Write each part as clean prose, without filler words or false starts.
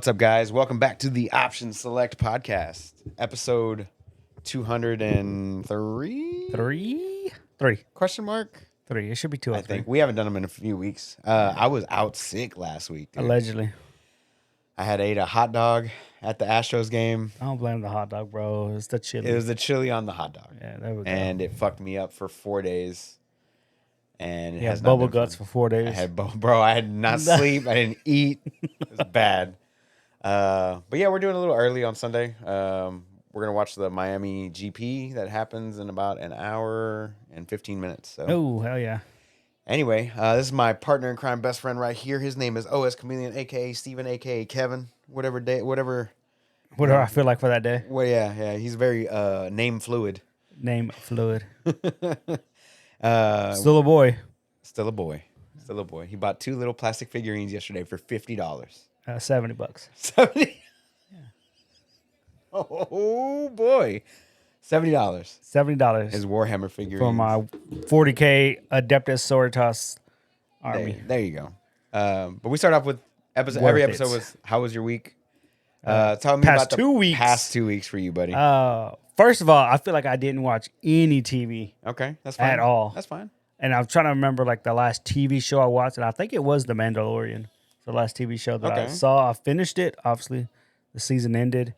What's up, guys? Welcome back to the Option Select Podcast, episode 203? Three. Question mark? Three. It should be two or I three. think. We haven't done them in a few weeks. I was out sick last week, dude. Allegedly. I had ate a hot dog at the Astros game. I don't blame the hot dog, bro. It's the chili. It was the chili on the hot dog. Yeah, there we go. And it fucked me up for 4 days. And it Yeah, has not bubble been guts fun. for 4 days. I had I did not sleep. I didn't eat. It was bad. But yeah, we're doing a little early on Sunday. We're gonna watch the Miami GP that happens in about an hour and 15 minutes. So, Oh, hell yeah. anyway, this is my partner in crime, best friend right here. His name is OS Chameleon, aka Steven, aka Kevin. Whatever Whatever I feel like for that day. Well, yeah. He's very name fluid. Name fluid. Still Still a boy. a boy. He bought 2 little plastic figurines yesterday for $50. $70. 70. Oh boy, $70. $70 His Warhammer figurines for my 40K Adeptus Sororitas army. There you go. But we start off with episode. Worth Every it. episode was, "How was your week?" Tell me past about the 2 weeks. past 2 weeks for you, buddy. First of all, I feel like I didn't watch any TV Okay, that's fine. at all. That's fine. And I'm trying to remember like the last TV show I watched, and I think it was The Mandalorian. The last TV show that I Okay. saw. I finished it. Obviously, the season ended.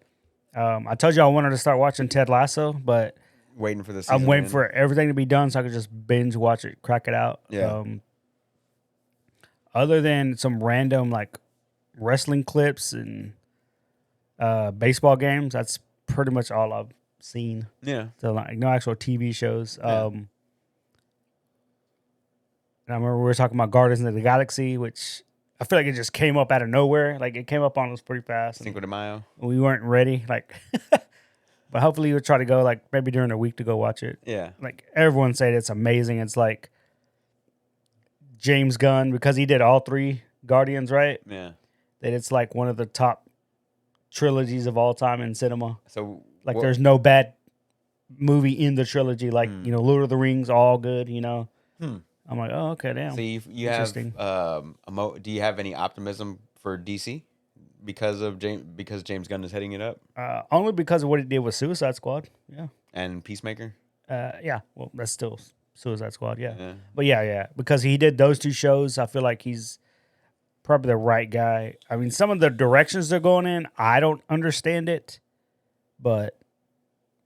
I told you I wanted to start watching Ted Lasso, but Waiting for the season. I'm waiting to for everything to be done so I could just binge watch it, crack it out. Yeah. Other than some random like wrestling clips and baseball games, that's pretty much all I've seen. end. Yeah. So like no actual TV shows. Yeah. And I remember we were talking about Guardians of the Galaxy, which I feel like it just came up out of nowhere. Like it came up on us pretty fast. and Cinco de Mayo. we weren't ready. Like, but hopefully we'll try to go like maybe during the week to go watch it. Yeah. Like everyone said, it's amazing. It's like James Gunn, because he did all 3 Guardians, right? Yeah. That it's like one of the top trilogies of all time in cinema. So Like what- there's no bad movie in the trilogy. Like, Lord of the Rings, all good, I'm like, oh, okay, damn. So you have Interesting. do you have any optimism for DC because James Gunn is heading it up Only because of what he did with Suicide Squad. Yeah. and Peacemaker? Yeah. Well, that's still Suicide Squad. Yeah. Yeah. But yeah. Because he did those 2 shows, I feel like he's probably the right guy. I mean, some of the directions they're going in, I don't understand it, but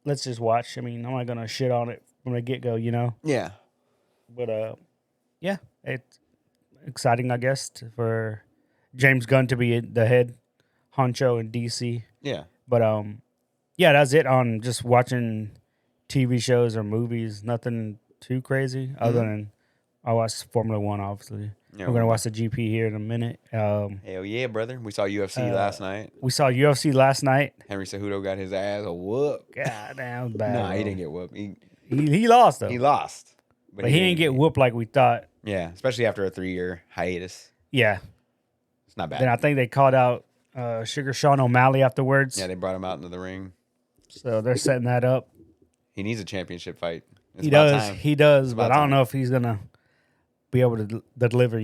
let's just watch. I mean, I'm not going to shit on it from the get go, Yeah. But, yeah, it's exciting, I guess, for James Gunn to be the head honcho in DC. Yeah. But yeah, that's it on just watching TV shows or movies. Nothing too crazy other than I watched Formula One. Obviously, Yeah, we're gonna watch the GP here in a minute. Hell yeah, brother. We saw UFC last night. We saw UFC last night. Henry Cejudo got his ass a whoop. God damn, bad. Nah, he bro. didn't get whooped. He lost though. He lost. but he didn't get whooped like we thought. Yeah, especially after a 3-year hiatus. Yeah. It's not bad. Then I think they called out Sugar Sean O'Malley afterwards. Yeah, they brought him out into the ring. So they're setting that up. He needs a championship fight. It's He about does. time. He does. about But I don't time. know if he's gonna be able to deliver.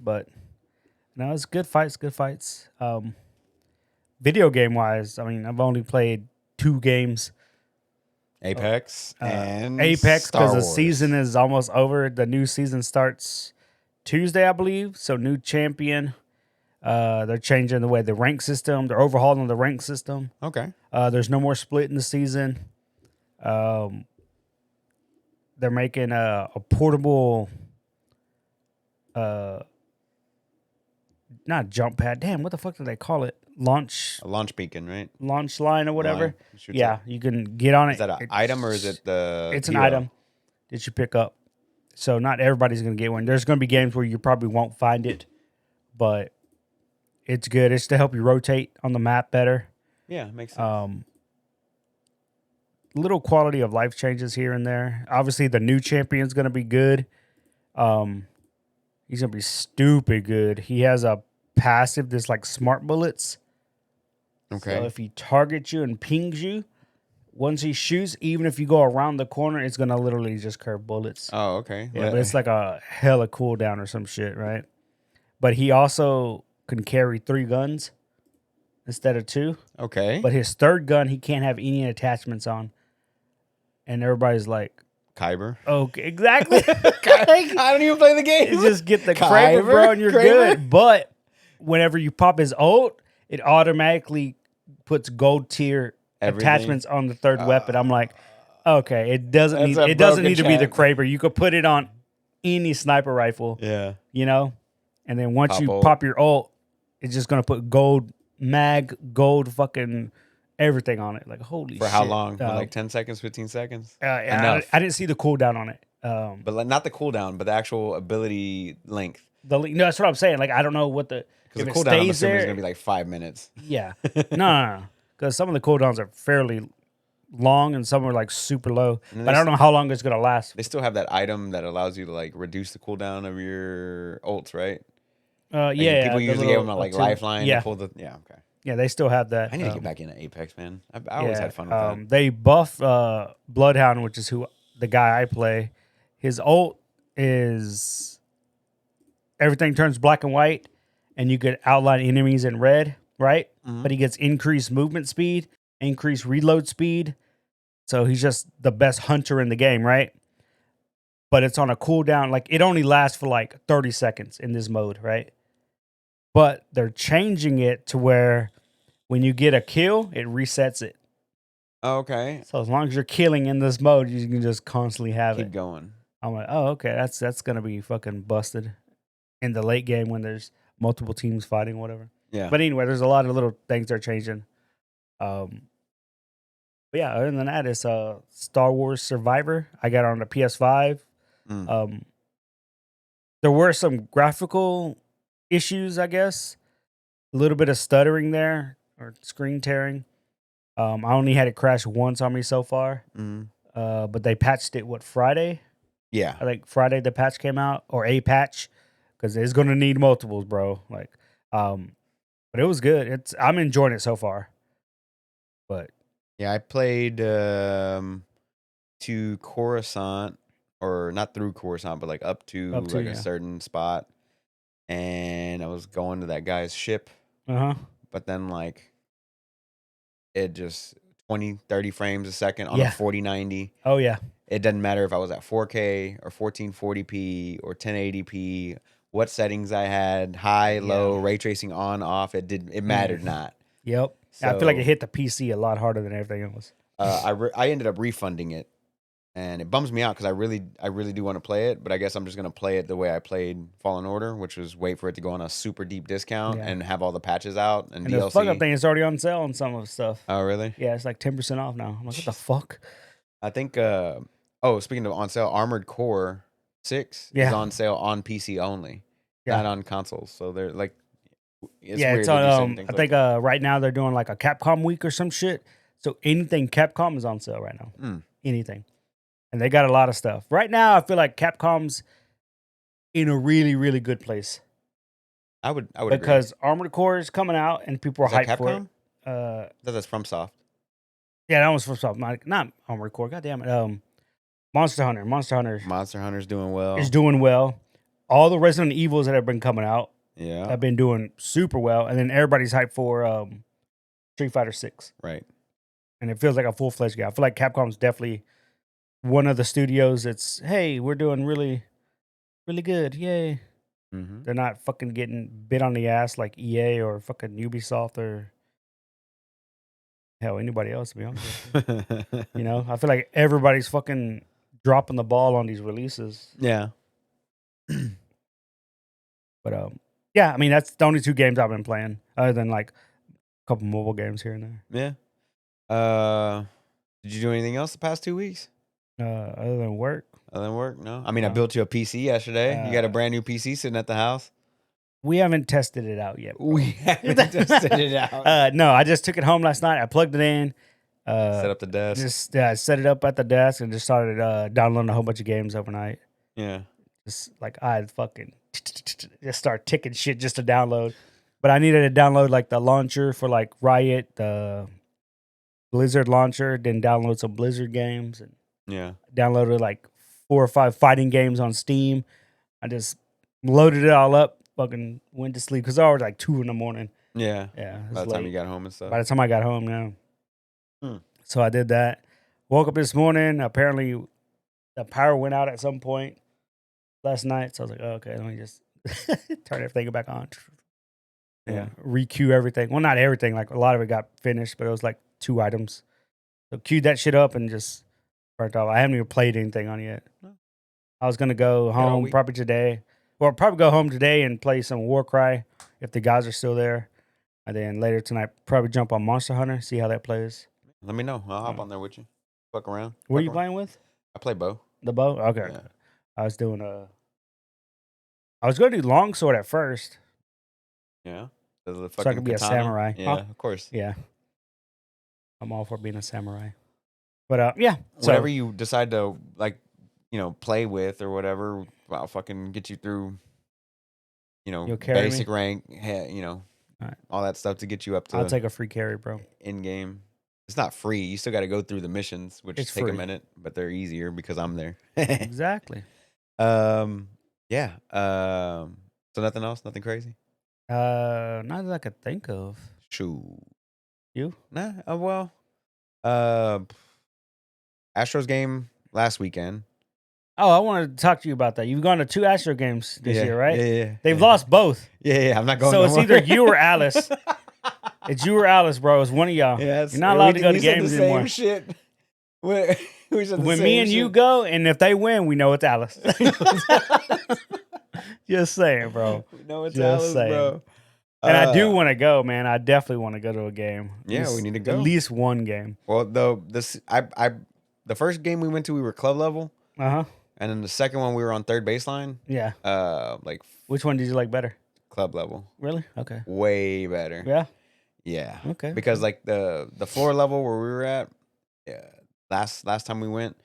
But no, it's good fights. Good fights. Video game wise, I mean, I've only played 2 games. Apex and Apex, Star because the Wars. season is almost over. The new season starts Tuesday, I believe. So new champion. They're changing the way the rank system. They're overhauling the rank system. Okay. There's no more split in the season. They're making a portable, not jump pad. Damn, what the fuck do they call it? Launch A launch beacon, right? line or whatever. Line. Shoots Yeah, up. you can get on it. Is that an item or is it the? It's an hero? item that you pick up. So not everybody's gonna get one. There's gonna be games where you probably won't find it, but it's good. It's to help you rotate on the map better. Yeah, makes sense. Little quality of life changes here and there. Obviously, the new champion's gonna be good. He's gonna be stupid good. He has a passive that's like smart bullets. Okay. So if he targets you and pings you, once he shoots, even if you go around the corner, it's gonna literally just curve bullets. Oh, okay. Yeah, but it's like a hella cooldown or some shit, right? But he also can carry 3 guns. instead of 2. Okay. But his third gun, he can't have any attachments on. And everybody's like, Kyber. okay, exactly. I don't even play the game. You just get the Kyber, Kraber, bro, and you're Kraber? good. But whenever you pop his ult, it automatically puts gold tier Everything? attachments on the third weapon. I'm like, okay, it doesn't That's need a it doesn't broken need to be the champ. Kraber. You could put it on any sniper rifle, Yeah. you know? And then once Pop you ult. pop your ult, it's just gonna put gold mag, gold fucking everything on it. Like holy For shit. how long? For like 10 seconds, 15 seconds? Enough. I didn't see the cooldown on it. But like, not the cooldown, but the actual ability length. No, that's what I'm saying. Like I don't know what the Because if the it cooldown, I'm stays assuming, is there. going to be like 5 minutes. Yeah. No. Because some of the cooldowns are fairly long and some are like super low. And But I don't know how long it's going to last. They still have that item that allows you to like reduce the cooldown of your ults, right? Like, Yeah. people the usually little give them a like two- lifeline Yeah. to pull the. Yeah, okay. Yeah, they still have that. I need to get back into Apex, man. I always had fun with that. They buff Bloodhound, which is who the guy I play. His ult is everything turns black and white, and you could outline enemies in red, right? But he gets increased movement speed, increased reload speed. So he's just the best hunter in the game, right? But it's on a cooldown. Like it only lasts for like 30 seconds in this mode, right? But they're changing it to where when you get a kill, it resets it. Okay. So as long as you're killing in this mode, you can just constantly have Keep it. going. I'm like, oh, okay, that's gonna be fucking busted in the late game when there's multiple teams fighting, whatever. Yeah. But anyway, there's a lot of little things they're changing. But yeah, other than that, it's Star Wars Survivor. I got it on the PS5. There were some graphical issues, I guess. A little bit of stuttering there or screen tearing. I only had it crash once on me so far. But they patched it Friday? Yeah. I think Friday the patch came out, or a patch, because it's gonna need multiples, bro. Like, but it was good. I'm enjoying it so far. But Yeah, I played to Coruscant, or not through Coruscant, but like up to like a certain spot, and I was going to that guy's ship, but then like it just 20, 30 frames a second on a 4090. Oh yeah. It doesn't matter if I was at 4K or 1440p or 1080p, what settings I had, high, low, ray tracing on, off. It mattered not. Yep. So, I feel like it hit the PC a lot harder than everything else. I ended up refunding it, and it bums me out because I really do want to play it, but I guess I'm just gonna play it the way I played Fallen Order, which was wait for it to go on a super deep discount and have all the patches out and DLC. The fuck up thing is already on sale on some of the stuff. Oh really? Yeah, it's like 10% off now. I'm like, what the fuck? I think. Speaking of on sale, Armored Core 6 is on sale on PC only, not on consoles. So they're like, it's weird. It's on. I think right now they're doing like a Capcom week or some shit. So anything Capcom is on sale right now. Anything, and they got a lot of stuff right now. I feel like Capcom's in a really, really good place. I would because agree. Armored Core is coming out and people are hyped for it. That's FromSoft. Yeah, that was FromSoft. Not Armored Core. God damn it. Monster Hunter. Monster Hunter's doing well. Is doing well. All the Resident Evils that have been coming out have been doing super well. And then everybody's hyped for Street Fighter 6. Right. And it feels like a full-fledged game. I feel like Capcom's definitely one of the studios that's, hey, we're doing really, really good. Yay. They're not fucking getting bit on the ass like EA or fucking Ubisoft or hell, anybody else, to be honest with you. You know, I feel like everybody's fucking dropping the ball on these releases. Yeah. But yeah, I mean that's the only 2 games I've been playing, other than like a couple mobile games here and there. Yeah. Did you do anything else the past 2 weeks? Other than work? No. I mean, I built you a PC yesterday. You got a brand new PC sitting at the house. We haven't tested it out yet. We haven't tested it out. No, I just took it home last night. I plugged it in. Set up the desk. Just set it up at the desk and just started downloading a whole bunch of games overnight. Yeah. Just like I fucking just start ticking shit just to download. But I needed to download like the launcher for like Riot, the Blizzard launcher, then download some Blizzard games and downloaded like 4 or 5 fighting games on Steam. I just loaded it all up, fucking went to sleep because I was like 2 in the morning. Yeah. Yeah, it was By the time late. you got home and stuff. By the time I got home, yeah. Hmm. So I did that. Woke up this morning. Apparently, the power went out at some point last night. So I was like, oh, okay, let me just turn everything back on. Yeah. Re-queue everything. Well, not everything. Like a lot of it got finished, but it was like 2 items. So queued that shit up and just burnt off. I haven't even played anything on it yet. No. I was gonna go Got all home week. probably today. Well, probably go home today and play some Warcry if the guys are still there. And then later tonight, probably jump on Monster Hunter, see how that plays. Let me know. I'll hop Oh. on there with you. Fuck around. What are Fuck you around. playing with? I play bow. The bow? Okay. Yeah. I was doing I was gonna do longsword at first. Yeah. The So I could be a katana. samurai. Yeah, Huh? of course. Yeah. I'm all for being a samurai. But yeah. Whatever you decide to play with or whatever, I'll fucking get you through. You'll carry Basic me? rank. Alright. All that stuff to get you up I'll to take a free carry, bro. in game. It's not free. You still got to go through the missions, which It's take a free. minute, but they're easier because I'm there. Exactly. Yeah. So nothing else, nothing crazy. Not that I could think of. Shoot. You? Nah. Well. Astros game last weekend. Oh, I wanted to talk to you about that. You've gone to 2 Astro games this year, right? Yeah. They've lost both. Yeah. I'm not going. So no it's more. either you or Alice. It's you or Alice, bro. It's one of y'all. Yeah, You're not allowed to go to said games the anymore. Same shit. We said the When same me and shit. you go, and if they win, we know it's Alice. Just saying, bro. We know it's Just Alice, saying. bro. And I do want to go, man. I definitely want to go to a game. Yeah, we need to go. At least one game. Well, the first game we went to, we were club level, And then the second one we were on third baseline. Yeah. Like Which one did you like better? club level. Really? Okay. Way better. Yeah. Yeah. Okay. Because like the floor level where we were at, yeah, last time we went,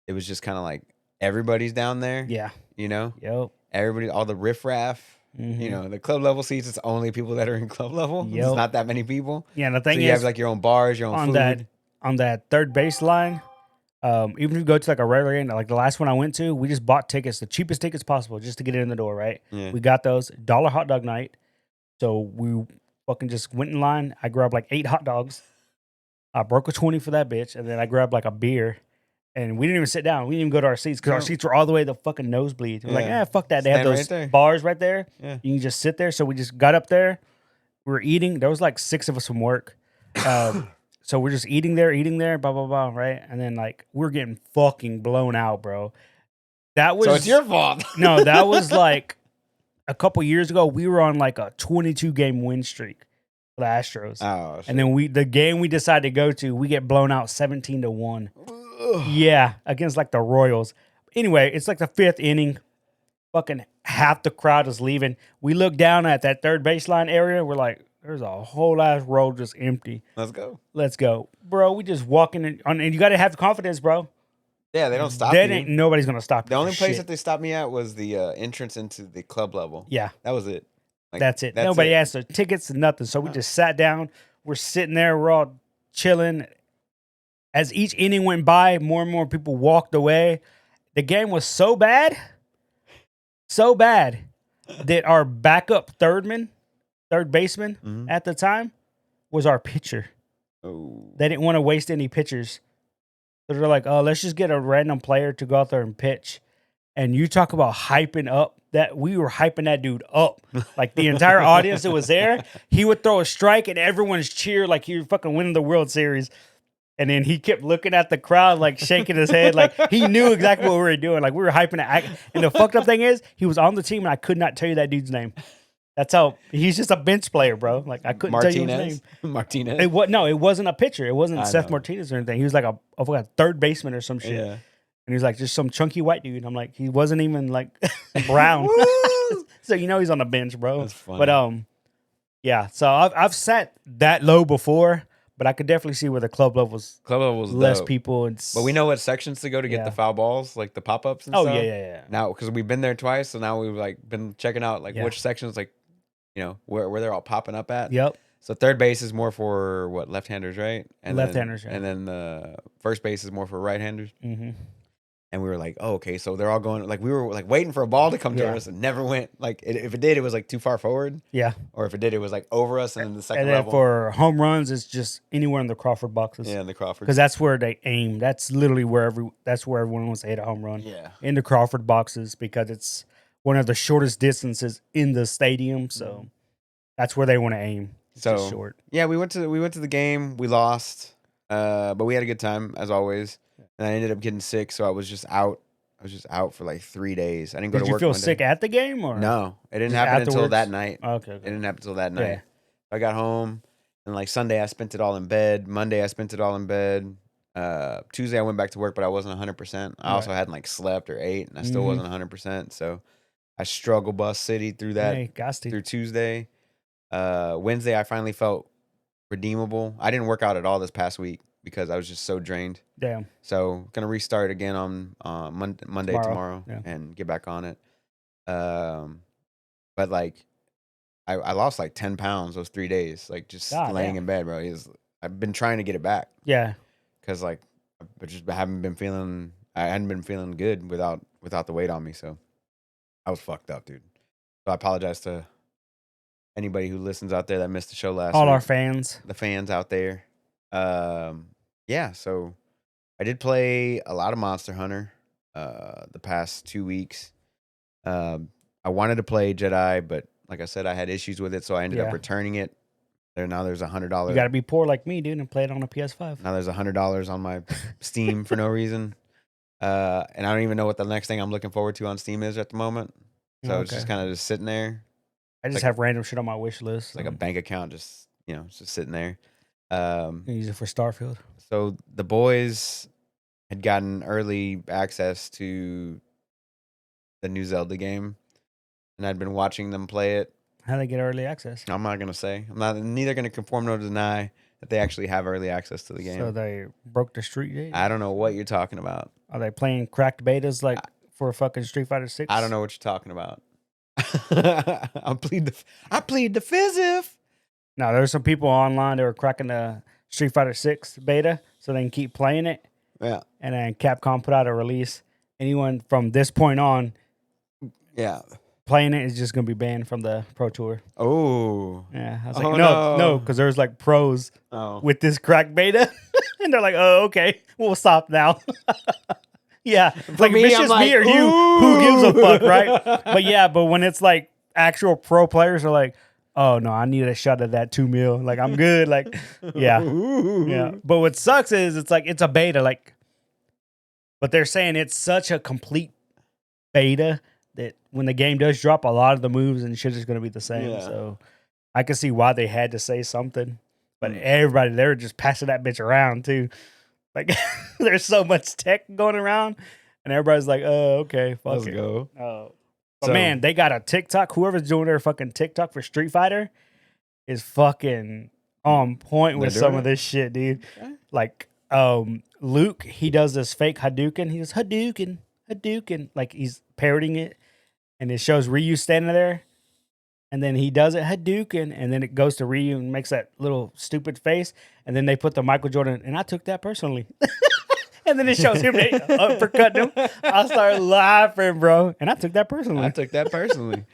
it was just kind of like everybody's down there. Yeah. Yep. Everybody, all the riffraff. Mm-hmm. The club level seats, it's only people that are in club level. Yep. It's not that many people. Yeah. And the So thing you is, have like your own bars, your own food. on that third baseline, even if you go to like a regular game, like the last one I went to, we just bought tickets, the cheapest tickets possible, just to get it in the door. Right. Yeah. We got those $1 hot dog night. So we fucking just went in line. I grabbed like 8 hot dogs. I broke a 20 for that bitch, and then I grabbed like a beer. And we didn't even sit down. We didn't even go to our seats because our seats were all the way to the fucking nosebleed. We're like, fuck that. They have Stand those right there. bars right there. Yeah. You can just sit there. So we just got up there. We were eating. There was like 6 of us from work. So we're just eating there, blah, blah, blah, right? And then like we're getting fucking blown out, bro. That was... So it's your fault. No, that was like a couple years ago. We were on like a 22-game win streak for the Astros. Oh, shit. And then the game we decided to go to, we get blown out 17-1. Yeah, against like the Royals. Anyway, it's like the 5th inning. Fucking half the crowd is leaving. We look down at that third baseline area. We're like, there's a whole ass row just empty. Let's go. Bro, we just walking in. And you got to have confidence, bro. Yeah, they don't stop you. Nobody's going to stop you. The only place that they stopped me at was the entrance into the club level. Yeah. That was it. Like, that's it. Nobody asked for tickets, nothing. So we just sat down. We're sitting there. We're all chilling. As each inning went by, more and more people walked away. The game was so bad that our backup third baseman at the time was our pitcher. Oh. They didn't want to waste any pitchers. So they're like, oh, let's just get a random player to go out there and pitch. And you talk about hyping up that we were hyping that dude up. Like the entire audience that was there, he would throw a strike and everyone's cheer like he was fucking winning the World Series. And then he kept looking at the crowd, like shaking his head. Like he knew exactly what we were doing. Like we were hyping it. And the fucked up thing is, he was on the team and I could not tell you that dude's name. That's how he's just a bench player, bro. Like I couldn't tell you his name. Martinez. It wasn't a pitcher. It wasn't Seth Martinez or anything. He was like a third baseman or some shit. Yeah. And he was like just some chunky white dude. I'm like, he wasn't even like brown. So he's on the bench, bro. That's funny. But yeah. So I've sat that low before. But I could definitely see where the club level was less dope. people. But we know what sections to go to get the foul balls, like the pop-ups and stuff. Oh, yeah. Now, because we've been there twice, so now we've like been checking out like which sections, like, where they're all popping up at. Yep. So third base is more for what, left-handers, right? And left-handers, And then the first base is more for right-handers. Mm-hmm. And we were like, oh, okay, so they're all going. Like we were like waiting for a ball to come to Yeah. us, and never went. Like if it did, it was like too far forward, Yeah. or if it did, it was like over us, and then the second And then level. for home runs, it's just anywhere in the Crawford boxes. Yeah, in the Crawford. Because that's where they aim. That's literally where everyone wants to hit a home run. Yeah. In the Crawford boxes, because it's one of the shortest distances in the stadium. So that's where they want to aim. It's just So short. yeah, we went to the game. We lost, but we had a good time as always. And I ended up getting sick, so I was just out. I was just out for like 3 days. I didn't go Did to you work. feel Monday. sick at the game or No, it didn't just happen until afterwards? that night. Okay. It didn't happen until that night. Yeah. I got home, and like Sunday, I spent it all in bed. Monday, I spent it all in bed. Tuesday, I went back to work, but I wasn't 100%. I also hadn't like slept or ate, and I still wasn't 100%. So I struggle bus city through that Hey, got to. through Tuesday. Wednesday, I finally felt redeemable. I didn't work out at all this past week because I was just so drained. Damn. So gonna restart again on Monday tomorrow yeah. and get back on it. But like I lost like 10 pounds those 3 days, like just laying in bed, bro. I've been trying to get it back. Yeah. Because like I just hadn't been feeling good without the weight on me. So I was fucked up, dude. So I apologize to anybody who listens out there that missed the show last All week. our fans. The fans out there. Yeah, so I did play a lot of Monster Hunter the past 2 weeks. I wanted to play Jedi, but like I said, I had issues with it, so I ended up returning it. Now there's $100. You got to be poor like me, dude, and play it on a PS5. Now there's $100 on my Steam for no reason. And I don't even know what the next thing I'm looking forward to on Steam is at the moment. So it's just kind of just sitting there. I just have random shit on my wish list. It's like a bank account, just sitting there. Use it for Starfield. So the boys had gotten early access to the new Zelda game, and I'd been watching them play it. How they get early access? I'm not gonna say. I'm neither gonna conform nor deny that they actually have early access to the game. So they broke the street date? I don't know what you're talking about. Are they playing cracked betas like for fucking Street Fighter 6? I don't know what you're talking about. I plead the fifth. No, there's some people online that were cracking the Street Fighter 6 beta so they can keep playing it. Yeah. And then Capcom put out a release. Anyone from this point on, playing it is just gonna be banned from the Pro Tour. Oh. Yeah. I was like, no, because there's like pros with this crack beta. And they're like, oh, okay, we'll stop now. Yeah. Like if it's just me or you, who gives a fuck, right? But when it's like actual pro players are like, oh no, I need a shot of that 2 mil. Like I'm good. Like, yeah. Yeah. But what sucks is it's like it's a beta, like, but they're saying it's such a complete beta that when the game does drop, a lot of the moves and shit is going to be the same. Yeah. So I can see why they had to say something. But everybody, they were just passing that bitch around too. Like there's so much tech going around, and everybody's like, "Oh, okay, fuck Let's it." go. Oh, but man, they got a TikTok. Whoever's doing their fucking TikTok for Street Fighter is fucking on point with some of this shit, dude. Okay. Like, Luke, he does this fake Hadouken. He goes Hadouken, like he's parroting it, and it shows Ryu standing there, and then he does it Hadouken, and then it goes to Ryu and makes that little stupid face, and then they put the Michael Jordan, and I took that personally. And then it shows him uppercutting him. I started laughing, bro, and I took that personally.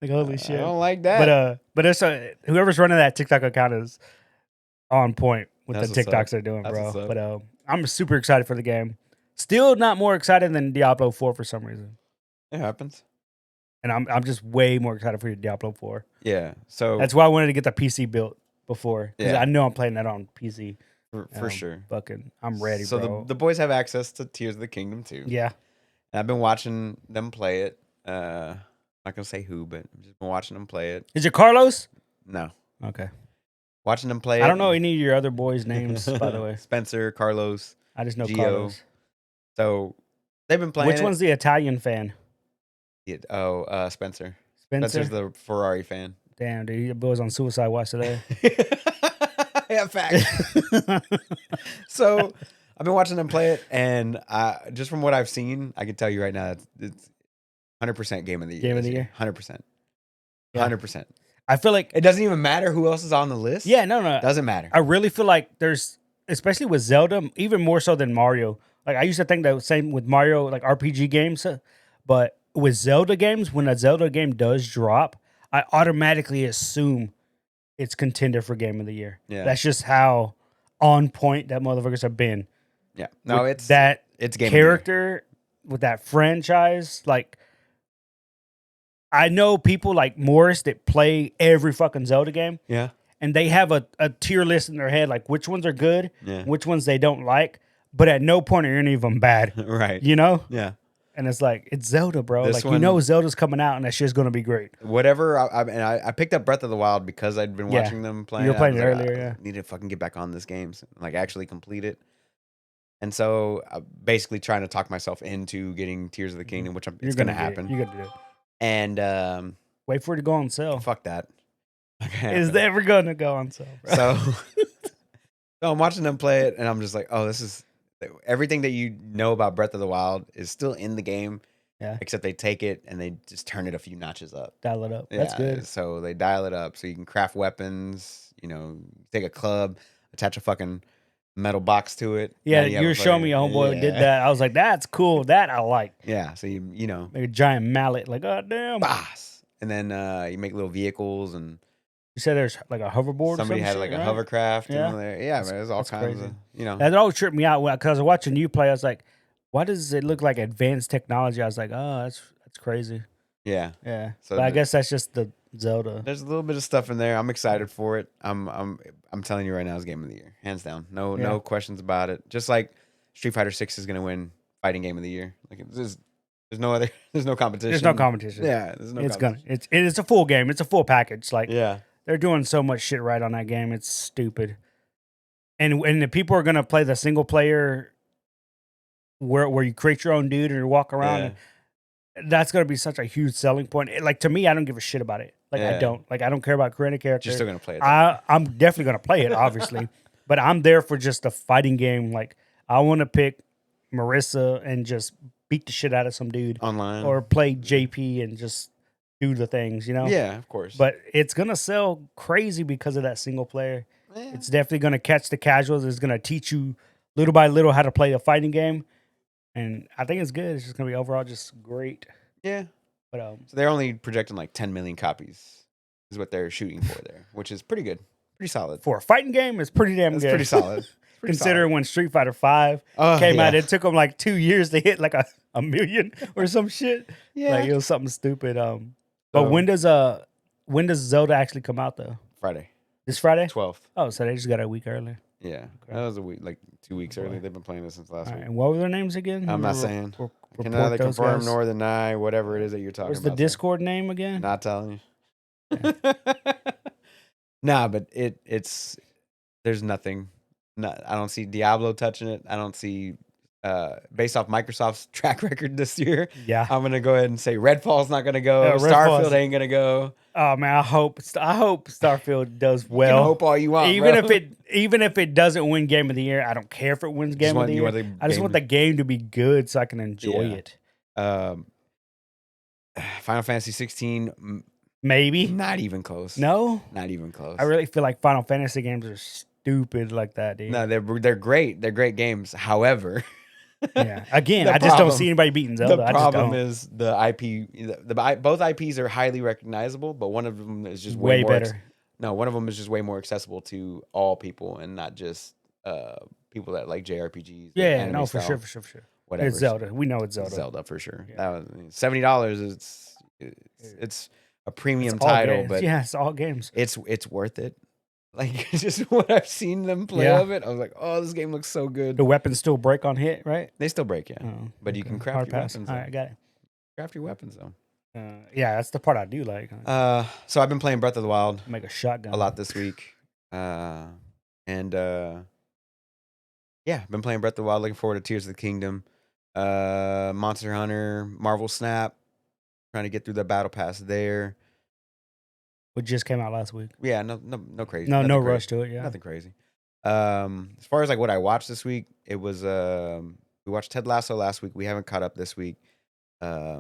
Like holy shit, I don't like that. But it's whoever's running that TikTok account is on point with That's the what's TikToks up. they're doing, That's bro. what's up. But I'm super excited for the game. Still not more excited than Diablo 4 for some reason. It happens. And I'm just way more excited for Diablo 4. Yeah. So That's why I wanted to get the PC built before. Because Yeah. I know I'm playing that on PC. for sure. Fucking, I'm ready, So bro. the boys have access to Tears of the Kingdom too. Yeah. And I've been watching them play it. I'm not gonna say who, but I've just been watching them play it. Is it Carlos? No. Okay. Watching them play it. I don't know any of your other boys' names, by the way. Spencer, Carlos. I just know Gio. Carlos. So they've been playing. Which one's the Italian fan? Spencer. Spencer? Spencer's the Ferrari fan. Damn, dude. Your boy's on Suicide Watch today. Yeah, fact. So I've been watching them play it, and just from what I've seen, I can tell you right now, it's 100% game of the year. Game of the year? 100%. Yeah. 100%. I feel like... It doesn't even matter who else is on the list. Yeah, no. Doesn't matter. I really feel like there's... Especially with Zelda, even more so than Mario, Like I used to think that was same with Mario, like RPG games, but with Zelda games, when a Zelda game does drop, I automatically assume it's contender for Game of the Year. Yeah. That's just how on point that motherfuckers have been. Yeah. No, With that it's Game of the Year. character, with that franchise. Like I know people like Morris that play every fucking Zelda game, Yeah. and they have a tier list in their head, like which ones are good, Yeah. which ones they don't like. But at no point are any of them bad. Right. You know? Yeah. And it's like, it's Zelda, bro. This Like, one- you know Zelda's coming out and that shit's going to be great. Whatever. I picked up Breath of the Wild because I'd been Yeah. watching them playing. You were playing I it was earlier, I yeah. need to fucking get back on this game, like actually complete it. And so I'm basically trying to talk myself into getting Tears of the Kingdom, which it's going to happen. You're going to do it. And Wait for it to go on sale. fuck that. Is it ever going to go on sale, bro? So, so I'm watching them play it, and I'm just like, oh, this is everything that you know about Breath of the Wild is still in the game. Yeah. Except they take it and they just turn it a few notches up. Dial it up. That's good. So they dial it up so you can craft weapons, take a club, attach a fucking metal box to it. Yeah, Now you have you were a showing me a fucking- homeboy who did that. I was like, that's cool. That I like. Yeah, so you know, Like a giant mallet. Like, oh, damn. boss. And then you make little vehicles, and You said there's like a hoverboard somebody or some had shit, like a right? hovercraft Yeah. in there. Yeah, man, there's all that's kinds crazy. of, That always tripped me out because I was watching you play. I was like, why does it look like advanced technology? I was like, oh, that's crazy. yeah. Yeah. So But I guess that's just the Zelda. There's a little bit of stuff in there. I'm excited for it. I'm telling you right now, it's Game of the Year, hands down. No Yeah. no questions about it. Just like Street Fighter 6 is gonna win Fighting Game of the Year. Like there's no other. There's no competition. There's no competition. Yeah, there's no. It's competition. it's a full game. It's a full package. Like Yeah, they're doing so much shit right on that game. It's stupid. And the people are gonna play the single player where you create your own dude and you walk around. Yeah. And that's gonna be such a huge selling point. Like to me, I don't give a shit about it. Like I Yeah. don't. Like I don't care about creating a character. You're still gonna play it. I'm definitely gonna play it, obviously. But I'm there for just a fighting game. Like I want to pick Marissa and just beat the shit out of some dude, Online or play JP and just do the things, you know? Yeah, of course. But it's gonna sell crazy because of that single player. Yeah. It's definitely gonna catch the casuals. It's gonna teach you little by little how to play a fighting game, and I think it's good. It's just gonna be overall just great. Yeah. But So they're only projecting like 10 million copies is what they're shooting for there, which is pretty good, pretty solid. for a fighting game, it's pretty damn It's good. pretty solid. Pretty Considering when Street Fighter V solid. came out, Yeah. it took them like 2 years to hit like a million or some shit. Yeah. Like it was something stupid. But when does Zelda actually come out though? Friday, This Friday? 12th. Oh, so they just got a week early. Yeah, Okay. that was a week, like 2 weeks Boy. early. They've been playing this since last All right, week. and what were their names again? I'm not Re- saying. re- I can report neither those confirm guys. nor deny whatever it is that you're talking What's about. the there. Discord name again? Not telling you. Nah, but it's there's nothing. I don't see Diablo touching it. I don't see based off Microsoft's track record this year. Yeah. I'm gonna go ahead and say Redfall's not gonna go. Yeah, Redfall's- Starfield ain't gonna go. Oh man, I hope Starfield does You can well. hope all you want, even bro. if it doesn't win Game of the Year, I don't care if it wins Game of the you Year. want the I just game- want the game to be good so I can enjoy Yeah. it. Final Fantasy 16, Maybe. not even close. No, Not even close. I really feel like Final Fantasy games are stupid like that, dude. No, they're great. They're great games. However, Yeah. Again, The I just don't problem- see anybody beating Zelda. the I just problem don't. is the IP. Both IPs are highly recognizable, but one of them is just way more better. No, one of them is just way more accessible to all people and not just people that like JRPGs. Yeah, anime no, for style, sure, for sure, for sure. Whatever. It's Zelda. We know it's It's Zelda. Zelda for sure. Yeah. That was $70. It's a premium It's all title, games. but yeah, it's all games. it's worth it. Like just what I've seen them play Yeah. of it, I was like, oh, this game looks so good. The weapons still break on hit, right? They still break, yeah, Oh, but you okay. can craft Hard your pass. weapons. All though. right, got it. Craft your weapons though. Yeah, that's the part I do like. So I've been playing Breath of the Wild Make a shotgun a lot this week, and yeah, been playing Breath of the Wild. Looking forward to Tears of the Kingdom, Monster Hunter, Marvel Snap. Trying to get through the battle pass there. What just came out last week. Yeah, no crazy. No, nothing no crazy. rush to it. Yeah. Nothing crazy. As far as like what I watched this week, it was we watched Ted Lasso last week. We haven't caught up this week. I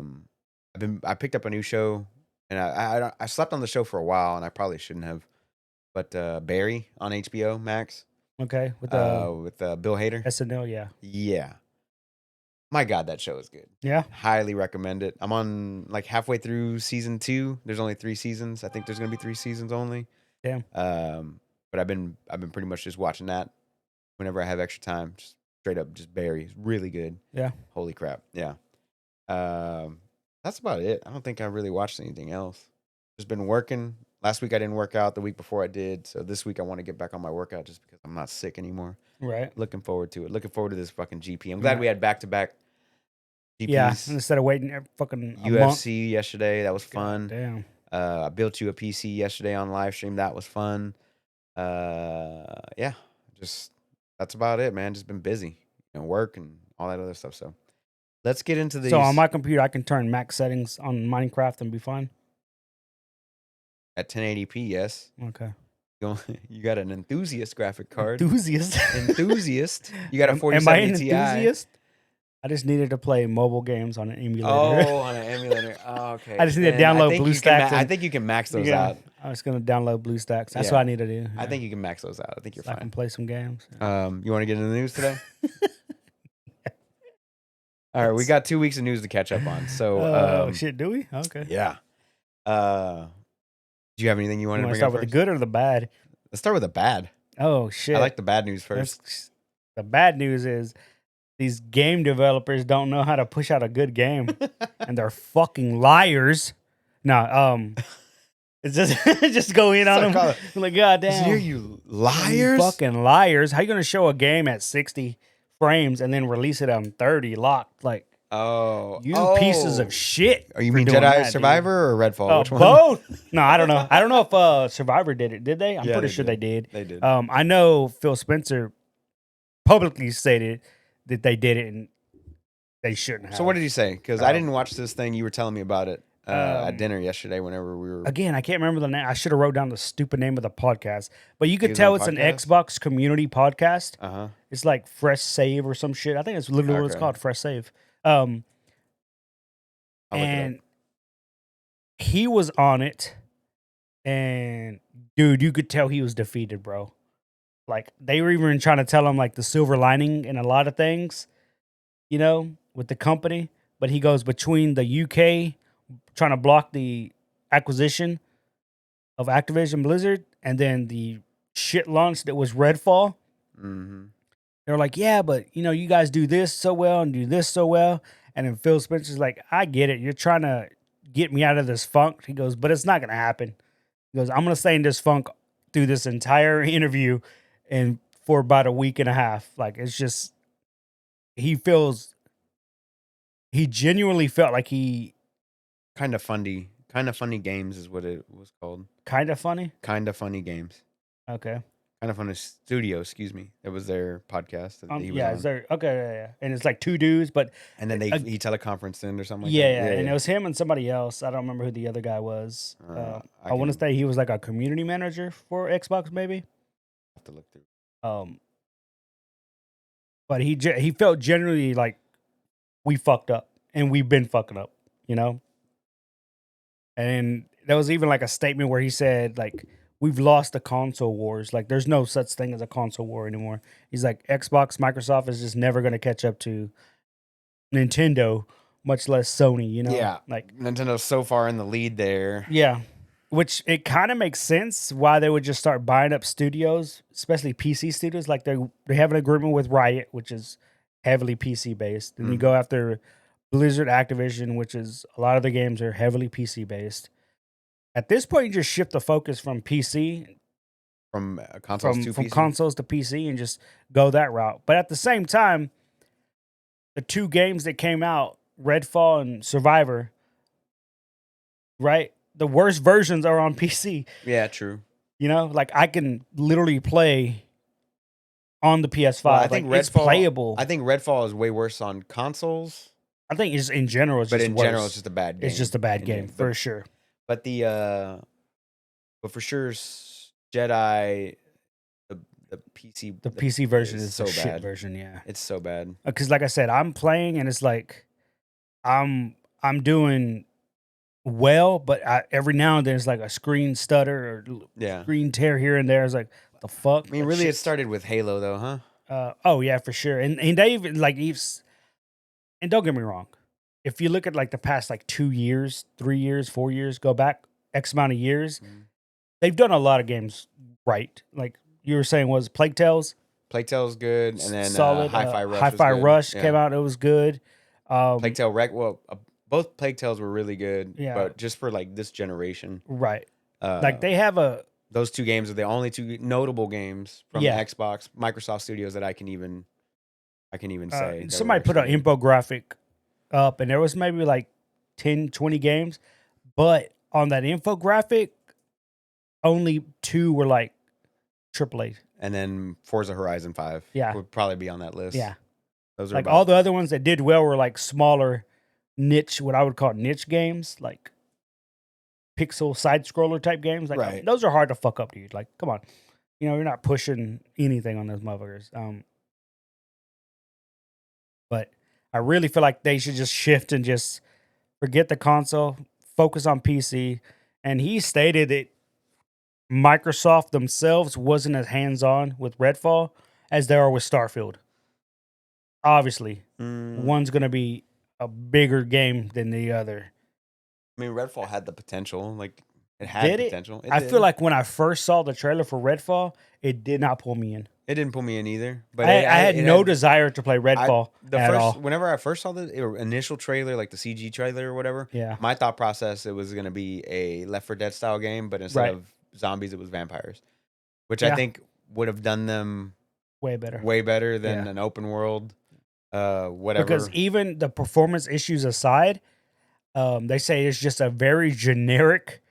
picked up a new show, and I slept on the show for a while, and I probably shouldn't have. But Barry on HBO Max Okay. With with Bill Hader. SNL, yeah. Yeah, My God, that show is good. Yeah. Highly recommend it. I'm on like halfway through season 2. There's only 3 seasons. I think there's gonna be 3 seasons only. Damn. But I've been pretty much just watching that whenever I have extra time. Just straight up, just Barry. It's really good. Yeah. Holy crap. Yeah. That's about it. I don't think I really watched anything else. Just been working. Last week I didn't work out. The week before I did. So this week I want to get back on my workout just because I'm not sick anymore. Right. Looking forward to it. Looking forward to this fucking GP. I'm glad we had back-to-back GPs. Yeah. Instead of waiting fucking a UFC yesterday. That was fun. Damn. I built you a PC yesterday on live stream. That was fun. Yeah. Just that's about it, man. Just been busy. Work and all that other stuff. So let's get into these. So on my computer, I can turn max settings on Minecraft and be fine? At 1080p, yes. Okay. You got an enthusiast graphic card. Enthusiast. You got a 4070 Am I an Ti. enthusiast? I just needed to play mobile games on an emulator. Oh, on an emulator. Oh, okay. I just need to download BlueStacks. I think you can max those out. I was going to download BlueStacks. That's what I need to do. I think you can max those out. I think you're fine. I can play some games. You want to get into the news today? All right, we got 2 weeks of news to catch up on. So, shit, do we? Okay. Yeah. Do you have anything you want to bring start up with first? the good or the bad? Let's start with the bad. Oh shit! I like the bad news first. The bad news is these game developers don't know how to push out a good game, and they're fucking liars. No, it's just go in on them. Like, goddamn, hear you liars, fucking liars. How you gonna show a game at 60 frames and then release it on 30 locked? Like, pieces of shit. Are you mean Jedi Survivor or Redfall? Which one? Both. No, I don't know. I don't know if Survivor did it. Did they? I'm pretty sure they did. They did. I know Phil Spencer publicly stated that they did it and they shouldn't have. So what did he say? Because I didn't watch this thing. You were telling me about it at dinner yesterday whenever we were... Again, I can't remember the name. I should have wrote down the stupid name of the podcast. But you could tell it's an Xbox community podcast. Uh-huh. It's like Fresh Save or some shit. I think it's literally what it's called, Fresh Save. And he was on it, and dude, you could tell he was defeated, bro. Like, they were even trying to tell him like the silver lining in a lot of things, with the company. But he goes between the UK trying to block the acquisition of Activision Blizzard and then the shit launch that was Redfall. Mm-hmm. They're like, yeah, but you guys do this so well and do this so well. And then Phil Spencer's like, I get it. You're trying to get me out of this funk. He goes, but it's not going to happen. He goes, I'm going to stay in this funk through this entire interview and for about a week and a half. Like, it's just, he genuinely felt like he... Kind of funny games is what it was called. Kind of funny? Kind of funny games. Okay. Kind of Funny Studio, excuse me. It was their podcast that he was on. Is there? Okay, yeah. And it's like two dudes, but... And then he teleconferenced in or something like that. Yeah, and it was him and somebody else. I don't remember who the other guy was. I want to say he was like a community manager for Xbox, maybe. I'll have to look through. But he felt generally like we fucked up, and we've been fucking up, And there was even like a statement where he said like, we've lost the console wars. Like, there's no such thing as a console war anymore. He's like, Xbox, Microsoft is just never going to catch up to Nintendo, much less Sony, Yeah. Like, Nintendo's so far in the lead there. Yeah. Which it kind of makes sense why they would just start buying up studios, especially PC studios. Like, they have an agreement with Riot, which is heavily PC based. And you go after Blizzard Activision, which is a lot of the games are heavily PC based. At this point, you just shift the focus from PC, from consoles to from PC? consoles to PC, and just go that route. But at the same time, the two games that came out, Redfall and Survivor, right? The worst versions are on PC. Yeah, true. Like, I can literally play on the PS5. Well, I think it's playable. I think Redfall is way worse on consoles. I think it's in general. It's general, it's just a bad game. It's just a bad game for sure. But but for sure, Jedi, the PC version is so the bad. shit version. Yeah, it's so bad. Because like I said, I'm playing and it's like I'm doing well, but every now and then it's like a screen stutter or screen tear here and there. It's like, what the fuck? I mean, really, it started with Halo, though, huh? Oh yeah, for sure. And they even like and don't get me wrong, if you look at like the past like 2 years, 3 years, 4 years, go back X amount of years, Mhm. they've done a lot of games right. Like you were saying, was Plague Tales Plague Tale's good, and then solid? Hi-Fi Rush was Hi-Fi good. Rush Yeah. came out; it was good. Plague Tale Wreck. Well, both Plague Tales were really good, Yeah. but just for like this generation, Right. Like they have those two games are the only two notable games from Yeah. Xbox, Microsoft Studios that I can even say. that were somebody put an actually good. infographic up, and there was maybe like 10, 20 games, but on that infographic, only 2 were like AAA. And then Forza Horizon 5 Yeah. would probably be on that list. Yeah. Those are Like about, all the other ones that did well were like smaller niche, what I would call niche games, like pixel side scroller type games. Like Right. those are hard to fuck up, dude. Like, come on. You're not pushing anything on those motherfuckers. But I really feel like they should just shift and just forget the console, focus on PC. And he stated that Microsoft themselves wasn't as hands-on with Redfall as they are with Starfield. Obviously, one's going to be a bigger game than the other. I mean, Redfall had the potential. Like, it had Did it? potential. I did. feel like when I first saw the trailer for Redfall, it did not pull me in. It didn't pull me in either. But I had no desire to play Redfall at all. Whenever I first saw the initial trailer, like the CG trailer or whatever, Yeah. my thought process, it was going to be a Left 4 Dead style game, but instead Right. of zombies, it was vampires, which Yeah. I think would have done them Way better. way better than Yeah. an open world, whatever. Because even the performance issues aside, they say it's just a very generic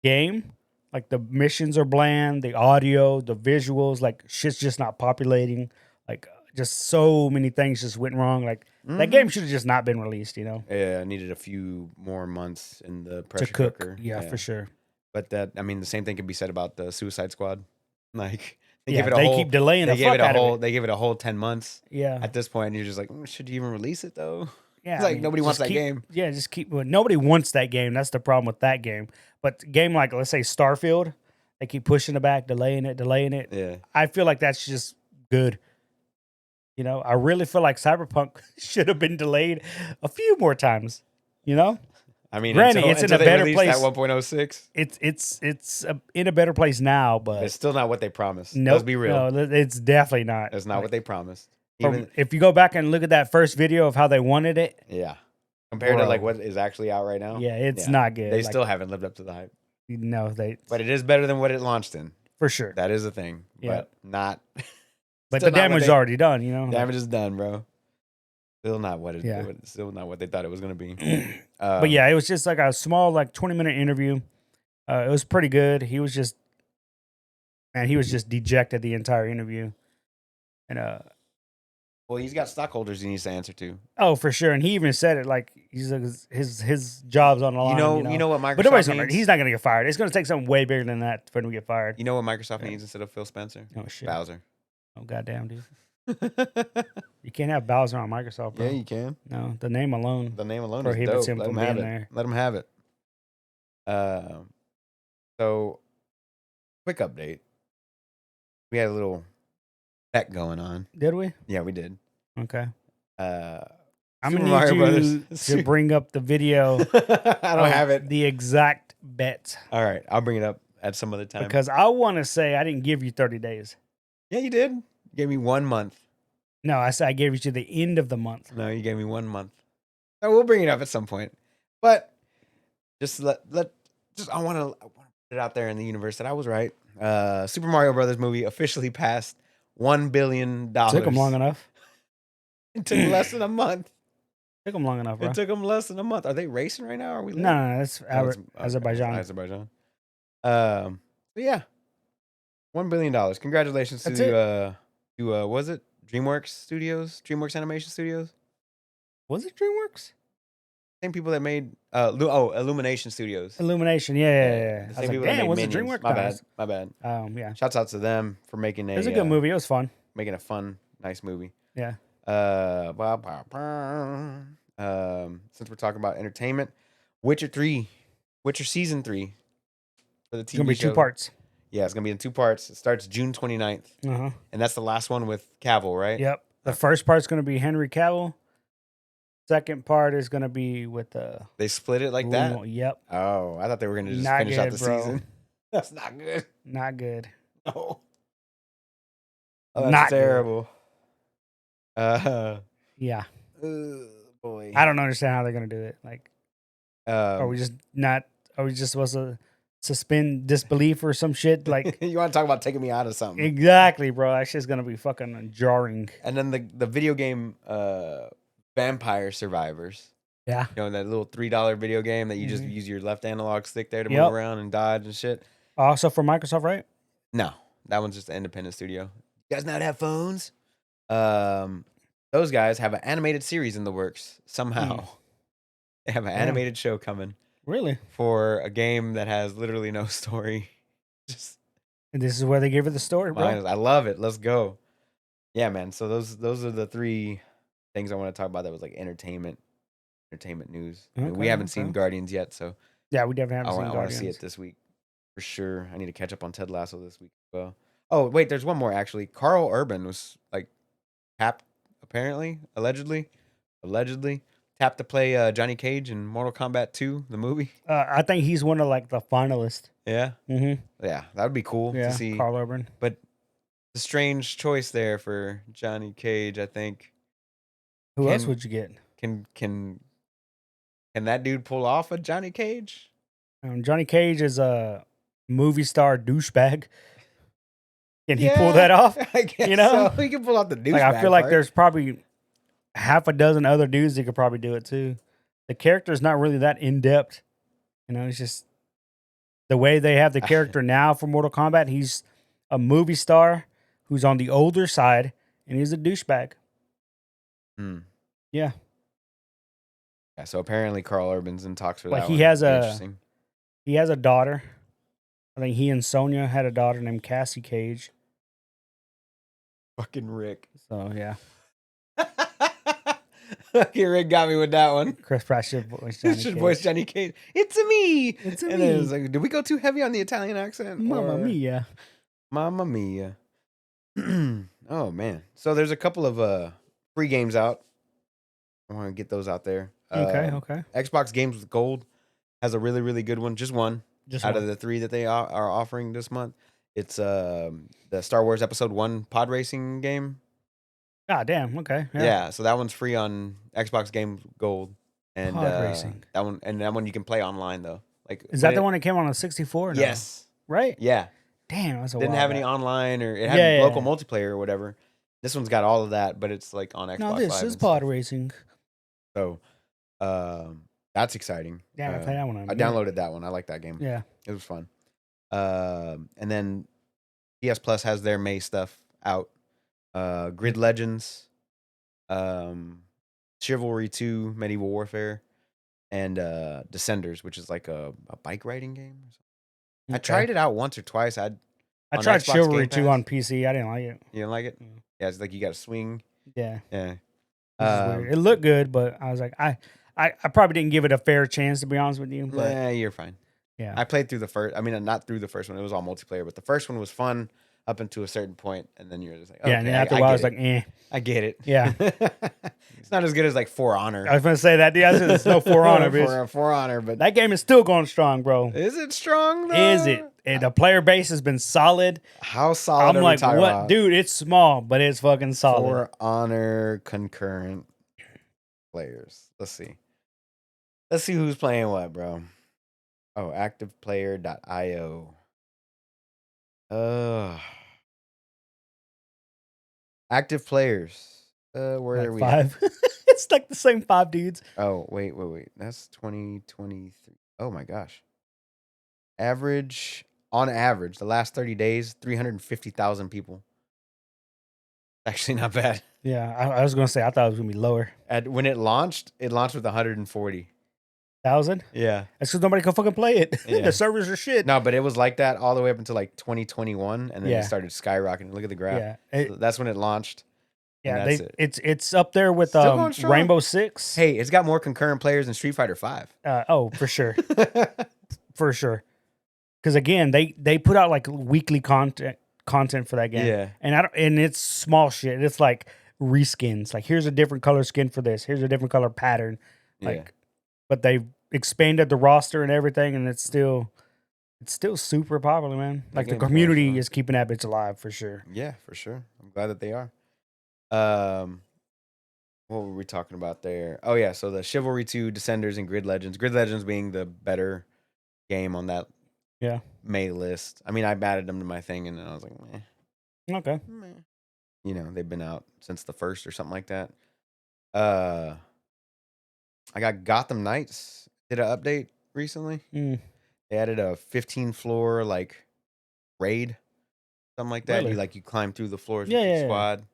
game. Like the missions are bland, the audio, the visuals, like shit's just not populating. Like just so many things just went wrong. Like that game should have just not been released, Yeah, I needed a few more months in the pressure to cook. cooker. Yeah, for sure. But the same thing can be said about the Suicide Squad. Like they keep delaying the fuck out of it. They give it a whole 10 months. Yeah. At this point, and you're just like, should you even release it though? Yeah, It's like nobody wants that game. Yeah, just keep. Well, nobody wants that game. That's the problem with that game. But a game like, let's say Starfield, they keep pushing it back, delaying it. Yeah. I feel like that's just good. I really feel like Cyberpunk should have been delayed a few more times. I mean, Granted, it's in a better place. At 1.06, It's in a better place now, but it's still not what they promised. nope, Let's be real. No, it's definitely not. That's not what they promised. If you go back and look at that first video of how they wanted it, yeah, compared to Bro. like what is actually out right now, yeah, it's not good. They still haven't lived up to the hype. No, But it is better than what it launched in. For sure. That is a thing. Yeah. But not. But still the not what damage is they- already done, Damage is done, bro. Still not what it. Yeah. Still not what they thought it was gonna be. But yeah, it was just like a small, like 20-minute interview. It was pretty good. He was just dejected the entire interview. And well, he's got stockholders he needs to answer to. oh, for sure. And he even said it like he's like, his job's on the line. You know what Microsoft But nobody's needs? he's not gonna get fired. It's gonna take something way bigger than that for him to get fired. You know what Microsoft needs instead of Phil Spencer? Oh shit. Bowser. Oh goddamn, dude. You can't have Bowser on Microsoft, bro. Yeah, you can. No, the name alone. The name alone Prohibits is dope. him Let from him have being it. there. Let him have it. So, quick update. We had a little bet going on. Did we? Yeah, we did. Okay. I'm I'm Super gonna Mario need Brothers. you to bring up the video. I don't have it. The exact bet. All right, I'll bring it up at some other time. Because I want to say I didn't give you 30 days. Yeah, you did. You gave me 1 month. No, I said I gave you to the end of the month. No, you gave me 1 month. So we'll bring it up at some point. But just I want to put it out there in the universe that I was right. Super Mario Brothers movie officially passed $1 billion. Took them long enough. It took less than a month. Took them long enough, bro. It took them less than a month. Are they racing right now? Or are we? No, that's Oh, it's- Azerbaijan. Azerbaijan. But yeah, $1 billion. Congratulations That's to was it DreamWorks Studios, DreamWorks Animation Studios? Was it DreamWorks? Same people that made Illumination Studios. Illumination. Yeah. The I was same like, people that damn, made was it Minions. DreamWorks? My No, bad. My bad. Yeah. Shouts out to them for making It was a good movie. It was fun. making a fun, nice movie. Yeah. Since we're talking about entertainment, Witcher Season 3 for the TV It's going to be show. 2 parts. Yeah, it's gonna be in 2 parts. It starts June 29th, Uh-huh. and that's the last one with Cavill, right? Yep. The first part's going to be Henry Cavill. Second part is gonna be with They split it like that. Yep. Oh, I thought they were gonna just Not finish out good, the bro. season. That's not good. Not good. No. Oh, that's Not good. terrible. Uh, Yeah. boy. I don't understand how they're gonna do it. Like, are we Um, just not? Are we just supposed to suspend disbelief or some shit? Like, you want to talk about taking me out of something? exactly, bro. That shit's gonna be fucking jarring. And then the video game Vampire Survivors. Yeah. You know, that little $3 video game that you just Mhm. use your left analog stick there to Yep. move around and dodge and shit. Also for Microsoft, right? No, that one's just an independent studio. You guys not have phones? Those guys have an animated series in the works somehow. They have an Damn. animated show coming Really? for a game that has literally no story. Just And this is where they give it the story, bro. I love it. Let's go. Yeah, man. So those are the three things I want to talk about that was like entertainment news. I mean, we Okay, haven't seen okay. Guardians yet, so Yeah, we definitely I haven't seen want to see Guardians. it this week for sure. I need to catch up on Ted Lasso this week as well. Oh, wait, there's one more actually. Carl Urban was like tapped, apparently, allegedly, tapped to play Johnny Cage in Mortal Kombat 2, the movie. I think he's one of like the finalists. Yeah, Mm-hmm. yeah, that would be cool Yeah, to see. Carl Urban. But a strange choice there for Johnny Cage, I think. Who else Can- would you get? Can that dude pull off a Johnny Cage? Johnny Cage is a movie star douchebag. Can he Yeah, pull that off? I guess You know? so. He can pull off the douchebag. Like, I feel like part. there's probably half a dozen other dudes that could probably do it too. The character's not really that in depth. You know, it's just the way they have the character now for Mortal Kombat. He's a movie star who's on the older side, and he's a douchebag. Hmm. Yeah. Yeah, so apparently Carl Urban's in talks for Like, that. he one. has Be a- interesting. He has a daughter. I think he and Sonya had a daughter named Cassie Cage. Fucking Rick. So, yeah. Fucking Rick got me with that one. Chris Pratt should voice Johnny Should Cage. voice Johnny Cage. It's a me. It's a And then it was me. like, did we go too heavy on the Italian accent? Mamma Or- mia. Mamma mia. Oh man. So there's a couple of free games out. I want to get those out there. Okay, okay. Xbox Games with Gold has a really, really good one. Just one Just out one. of the three that they are offering this month. It's the Star Wars Episode 1 pod racing game. Ah, damn. Okay. Yeah, so that one's free on Xbox Games Gold. And Pod racing. that one you can play online though. Like Is that the one that came on a 64? No? Yes. Right? Yeah. Damn, that's a Didn't while have any back. online or it had Yeah, local yeah. multiplayer or whatever. This one's got all of that, but it's like on Xbox No, this Live is and pod stuff. racing. So that's exciting. Damn, I played that one. I downloaded that one. I like that game. Yeah. It was fun. And then PS Plus has their May stuff out. Grid Legends, Chivalry 2, Medieval Warfare, and Descenders, which is like a bike riding game. I tried it out once or twice. I on tried Xbox Chivalry Game 2 Pass. on PC. I didn't like it. You didn't like it? Mm. Yeah, it's like you got to swing. Yeah. Yeah. This is weird. It looked good, but I was like, I probably didn't give it a fair chance, to be honest with you. But Yeah, you're fine. yeah. I played through the first. I mean, not through the first one. It was all multiplayer, but the first one was fun up until a certain point, and then you're just like, okay, Yeah, and then after a while, I was like, eh. I get it. Yeah. It's not as good as like For Honor. I was going to say that. Yeah, there's no For Honor, bitch. For Honor, but That game is still going strong, bro. is it strong though? Is it? And the player base has been solid. How solid I'm are like, we talking what? about? Dude, it's small, but it's fucking solid. For Honor concurrent players. Let's see. Let's see who's playing what, bro. Oh, activeplayer.io. Active players. Where Like are we? 5. It's like the same 5 dudes. Oh, wait. That's 2023. Oh my gosh. On average, the last 30 days, 350,000 people. Actually not bad. Yeah, I was going to say, I thought it was going to be lower. When it launched with 140. 1,000? Yeah. That's because nobody can fucking play it. Yeah. The servers are shit. No, but it was like that all the way up until like 2021, and then Yeah. it started skyrocketing. Look at the graph. Yeah. So that's when it launched. and Yeah, that's it. it's up there with Still going strong. Rainbow Six. Hey, it's got more concurrent players than Street Fighter 5. Oh, for sure. For sure. Because again, they put out like weekly content for that game. Yeah. And and it's small shit. It's like reskins. Like, here's a different color skin for this. Here's a different color pattern. Yeah. Like, but they've expanded the roster and everything, and it's still super popular, man. That Like, the game's going community strong. is keeping that bitch alive for sure. Yeah, for sure. I'm glad that they are. What were we talking about there? Oh yeah, so the Chivalry 2, Descenders, and Grid Legends. Grid Legends being the better game on that Yeah. May list. I mean, I added them to my thing, and then I was like, Okay. meh. You know, they've been out since the first or something like that. I got Gotham Knights. Did an update recently. Mm, They added a 15 floor like raid, something like that. really? You climb through the floors Yeah, with your yeah, yeah. squad.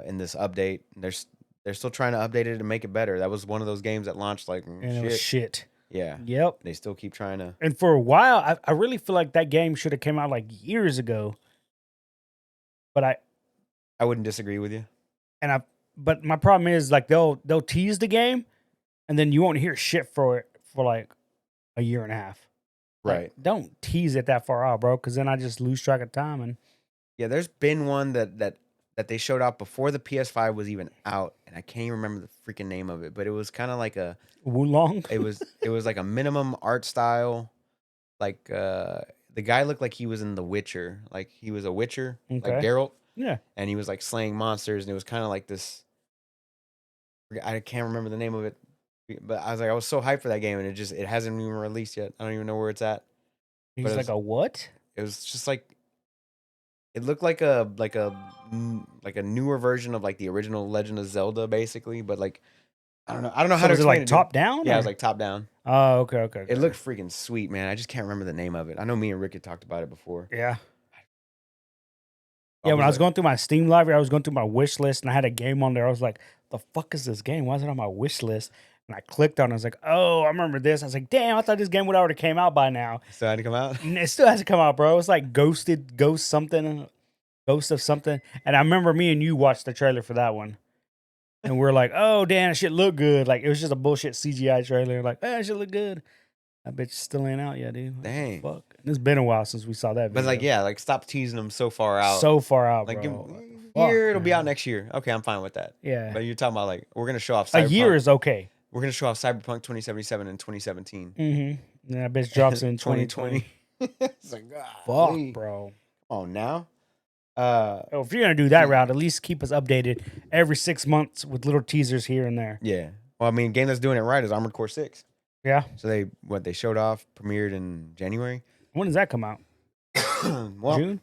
In this update, they're still trying to update it to make it better. That was one of those games that launched like And it was shit. Yeah, Yep. they still keep trying to. And for a while, I really feel like that game should have came out like years ago. But I wouldn't disagree with you. but my problem is like they'll tease the game, and then you won't hear shit for it for like a year and a half. Like, Right. don't tease it that far out, bro, because then I just lose track of time. And Yeah, there's been one that they showed off before the PS5 was even out, and I can't even remember the freaking name of it, but it was kind of like Wulong. it was like a minimum art style. Like the guy looked like he was in The Witcher, like he was a Witcher, like Okay. Geralt, Yeah. and he was like slaying monsters, and it was kind of like this. I can't remember the name of it, but I was so hyped for that game, and it hasn't even released yet. I don't even know where it's at. He's But like a what? it was just like it looked like like a newer version of like the original Legend of Zelda, basically. But like I don't know how So to was it explain like it. Dude. top down? Yeah, it or- was like top down. Oh, okay, okay. It looked freaking sweet, man. I just can't remember the name of it. I know me and Rick had talked about it before. Yeah. I Yeah, when I was like, going through my Steam library, I was going through my wish list and I had a game on there. I was like, the fuck is this game? Why is it on my wish list? And I clicked on it. I was like, oh, I remember this. I was like, damn, I thought this game would already came out by now. so had to come out. And it still hasn't come out, bro. It's like Ghost of something. And I remember me and you watched the trailer for that one. And we're like, oh, damn, that shit look good. Like, it was just a bullshit CGI trailer. Like, that shit look good. That bitch still ain't out yet, dude. Dang. Fuck. It's been a while since we saw that video. But like, yeah, like stop teasing them so far out. So far out, like, bro. year it'll be out man. next year. Okay, I'm fine with that. Yeah. But you're talking about like we're gonna show off A Cyberpunk. year is okay. We're gonna show off Cyberpunk 2077 in 2017. Mm-hmm. Yeah, that bitch drops in 2020. It's like, Fuck, bro. Oh, now? Oh, if you're gonna do that route, at least keep us updated every 6 months with little teasers here and there. Yeah. Well, I mean, game that's doing it right is Armored Core 6. Yeah. So they showed off, premiered in January. When does that come out? Well, June?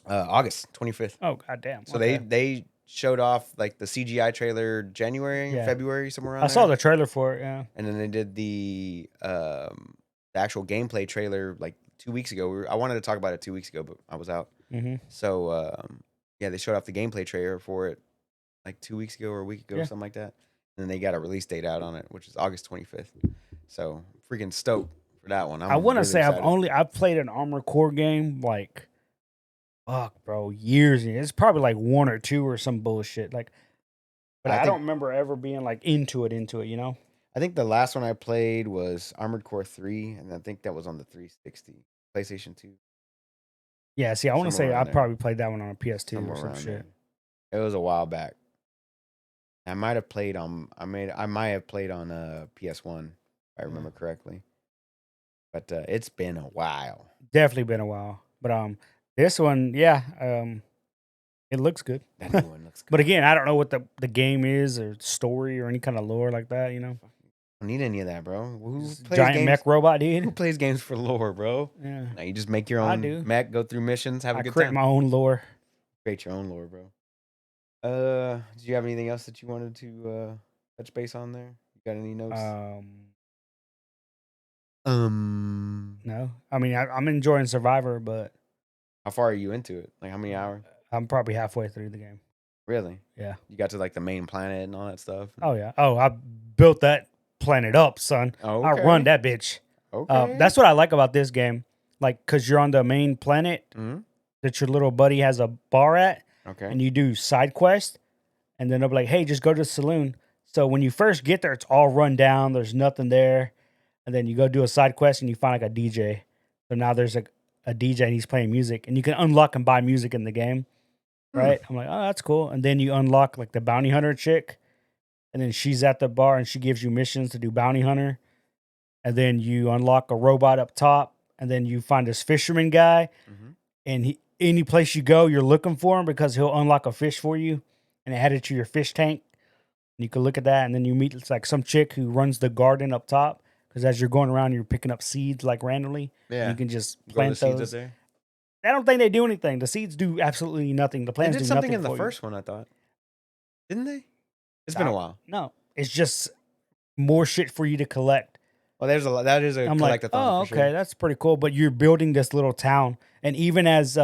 August 25th. Oh, goddamn. So they showed off like the CGI trailer January, Yeah. February, somewhere around I saw there. the trailer for it. Yeah. And then they did the actual gameplay trailer like 2 weeks ago. I wanted to talk about it 2 weeks ago, but I was out. Mm-hmm. So yeah, they showed off the gameplay trailer for it like 2 weeks ago or a week ago, Yeah. or something like that. And then they got a release date out on it, which is August 25th. So freaking stoked for that one. I want to really say excited. I've played an Armored Core game like, fuck, bro, years. It's probably like one or two or some bullshit. Like, but I don't remember ever being like into it. You know. I think the last one I played was Armored Core 3, and I think that was on the 360, PlayStation 2. Yeah. See, I want to Somewhere say I around there. probably played that one on a PS2 Somewhere or some around shit. there. It was a while back. I might have played on. I might have played on PS1, if I remember correctly. But it's been a while. Definitely been a while. But this one, yeah, it looks good. That new one looks good. But again, I don't know what the game is or story or any kind of lore like that. You know, I don't need any of that, bro. Who Just plays giant games? mech robot, Who dude. plays games for lore, bro? Yeah, No, you just make your I own do. mech, go through missions, have a I good create time. my own lore. Create your own lore, bro. Do you have anything else that you wanted to touch base on there? You got any notes? No, I mean I'm enjoying Survivor, but How far are you into it? Like how many hours? I'm probably halfway through the game. Really? Yeah. You got to like the main planet and all that stuff? Oh yeah. Oh, I built that planet up, son. Oh, I run that bitch. Okay. That's what I like about this game. Like, cause you're on the main planet Mhm. that your little buddy has a bar at. Okay. And you do side quest, and then they'll be like, "Hey, just go to the saloon." So when you first get there, it's all run down. There's nothing there, and then you go do a side quest, and you find like a DJ. So now there's a DJ, and he's playing music, and you can unlock and buy music in the game. right? I'm like, oh, that's cool. And then you unlock like the bounty hunter chick, and then she's at the bar and she gives you missions to do bounty hunter. And then you unlock a robot up top, and then you find this fisherman guy, Mhm. and any place you go, you're looking for him because he'll unlock a fish for you and add it to your fish tank. And you can look at that, and then you meet it's like some chick who runs the garden up top. Because as you're going around, you're picking up seeds like randomly. Yeah. You can just Go to the plant seeds up those. there. I don't think they do anything. The seeds do absolutely nothing. The They plants did do something nothing in the for you. first one, I thought. Didn't they? It's been a while. No, it's just more shit for you to collect. Well, there's a lot. That is a I'm like, collectathon oh, for okay, sure. that's pretty cool. But you're building this little town, and even as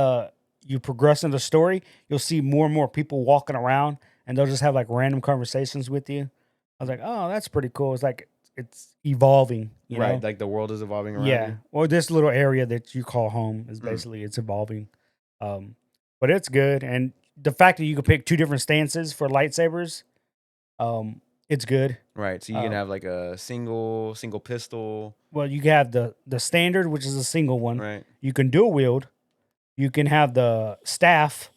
you progress in the story, you'll see more and more people walking around, and they'll just have like random conversations with you. I was like, oh, that's pretty cool. It's like it's evolving, you Right, know? like the world is evolving around Yeah. you. Or this little area that you call home is basically it's evolving. But it's good, and the fact that you can pick two different stances for lightsabers, it's good. Right, so you can have like a single pistol. Well, you can have the standard, which is a single one. Right, You can dual wield. You can have the staff,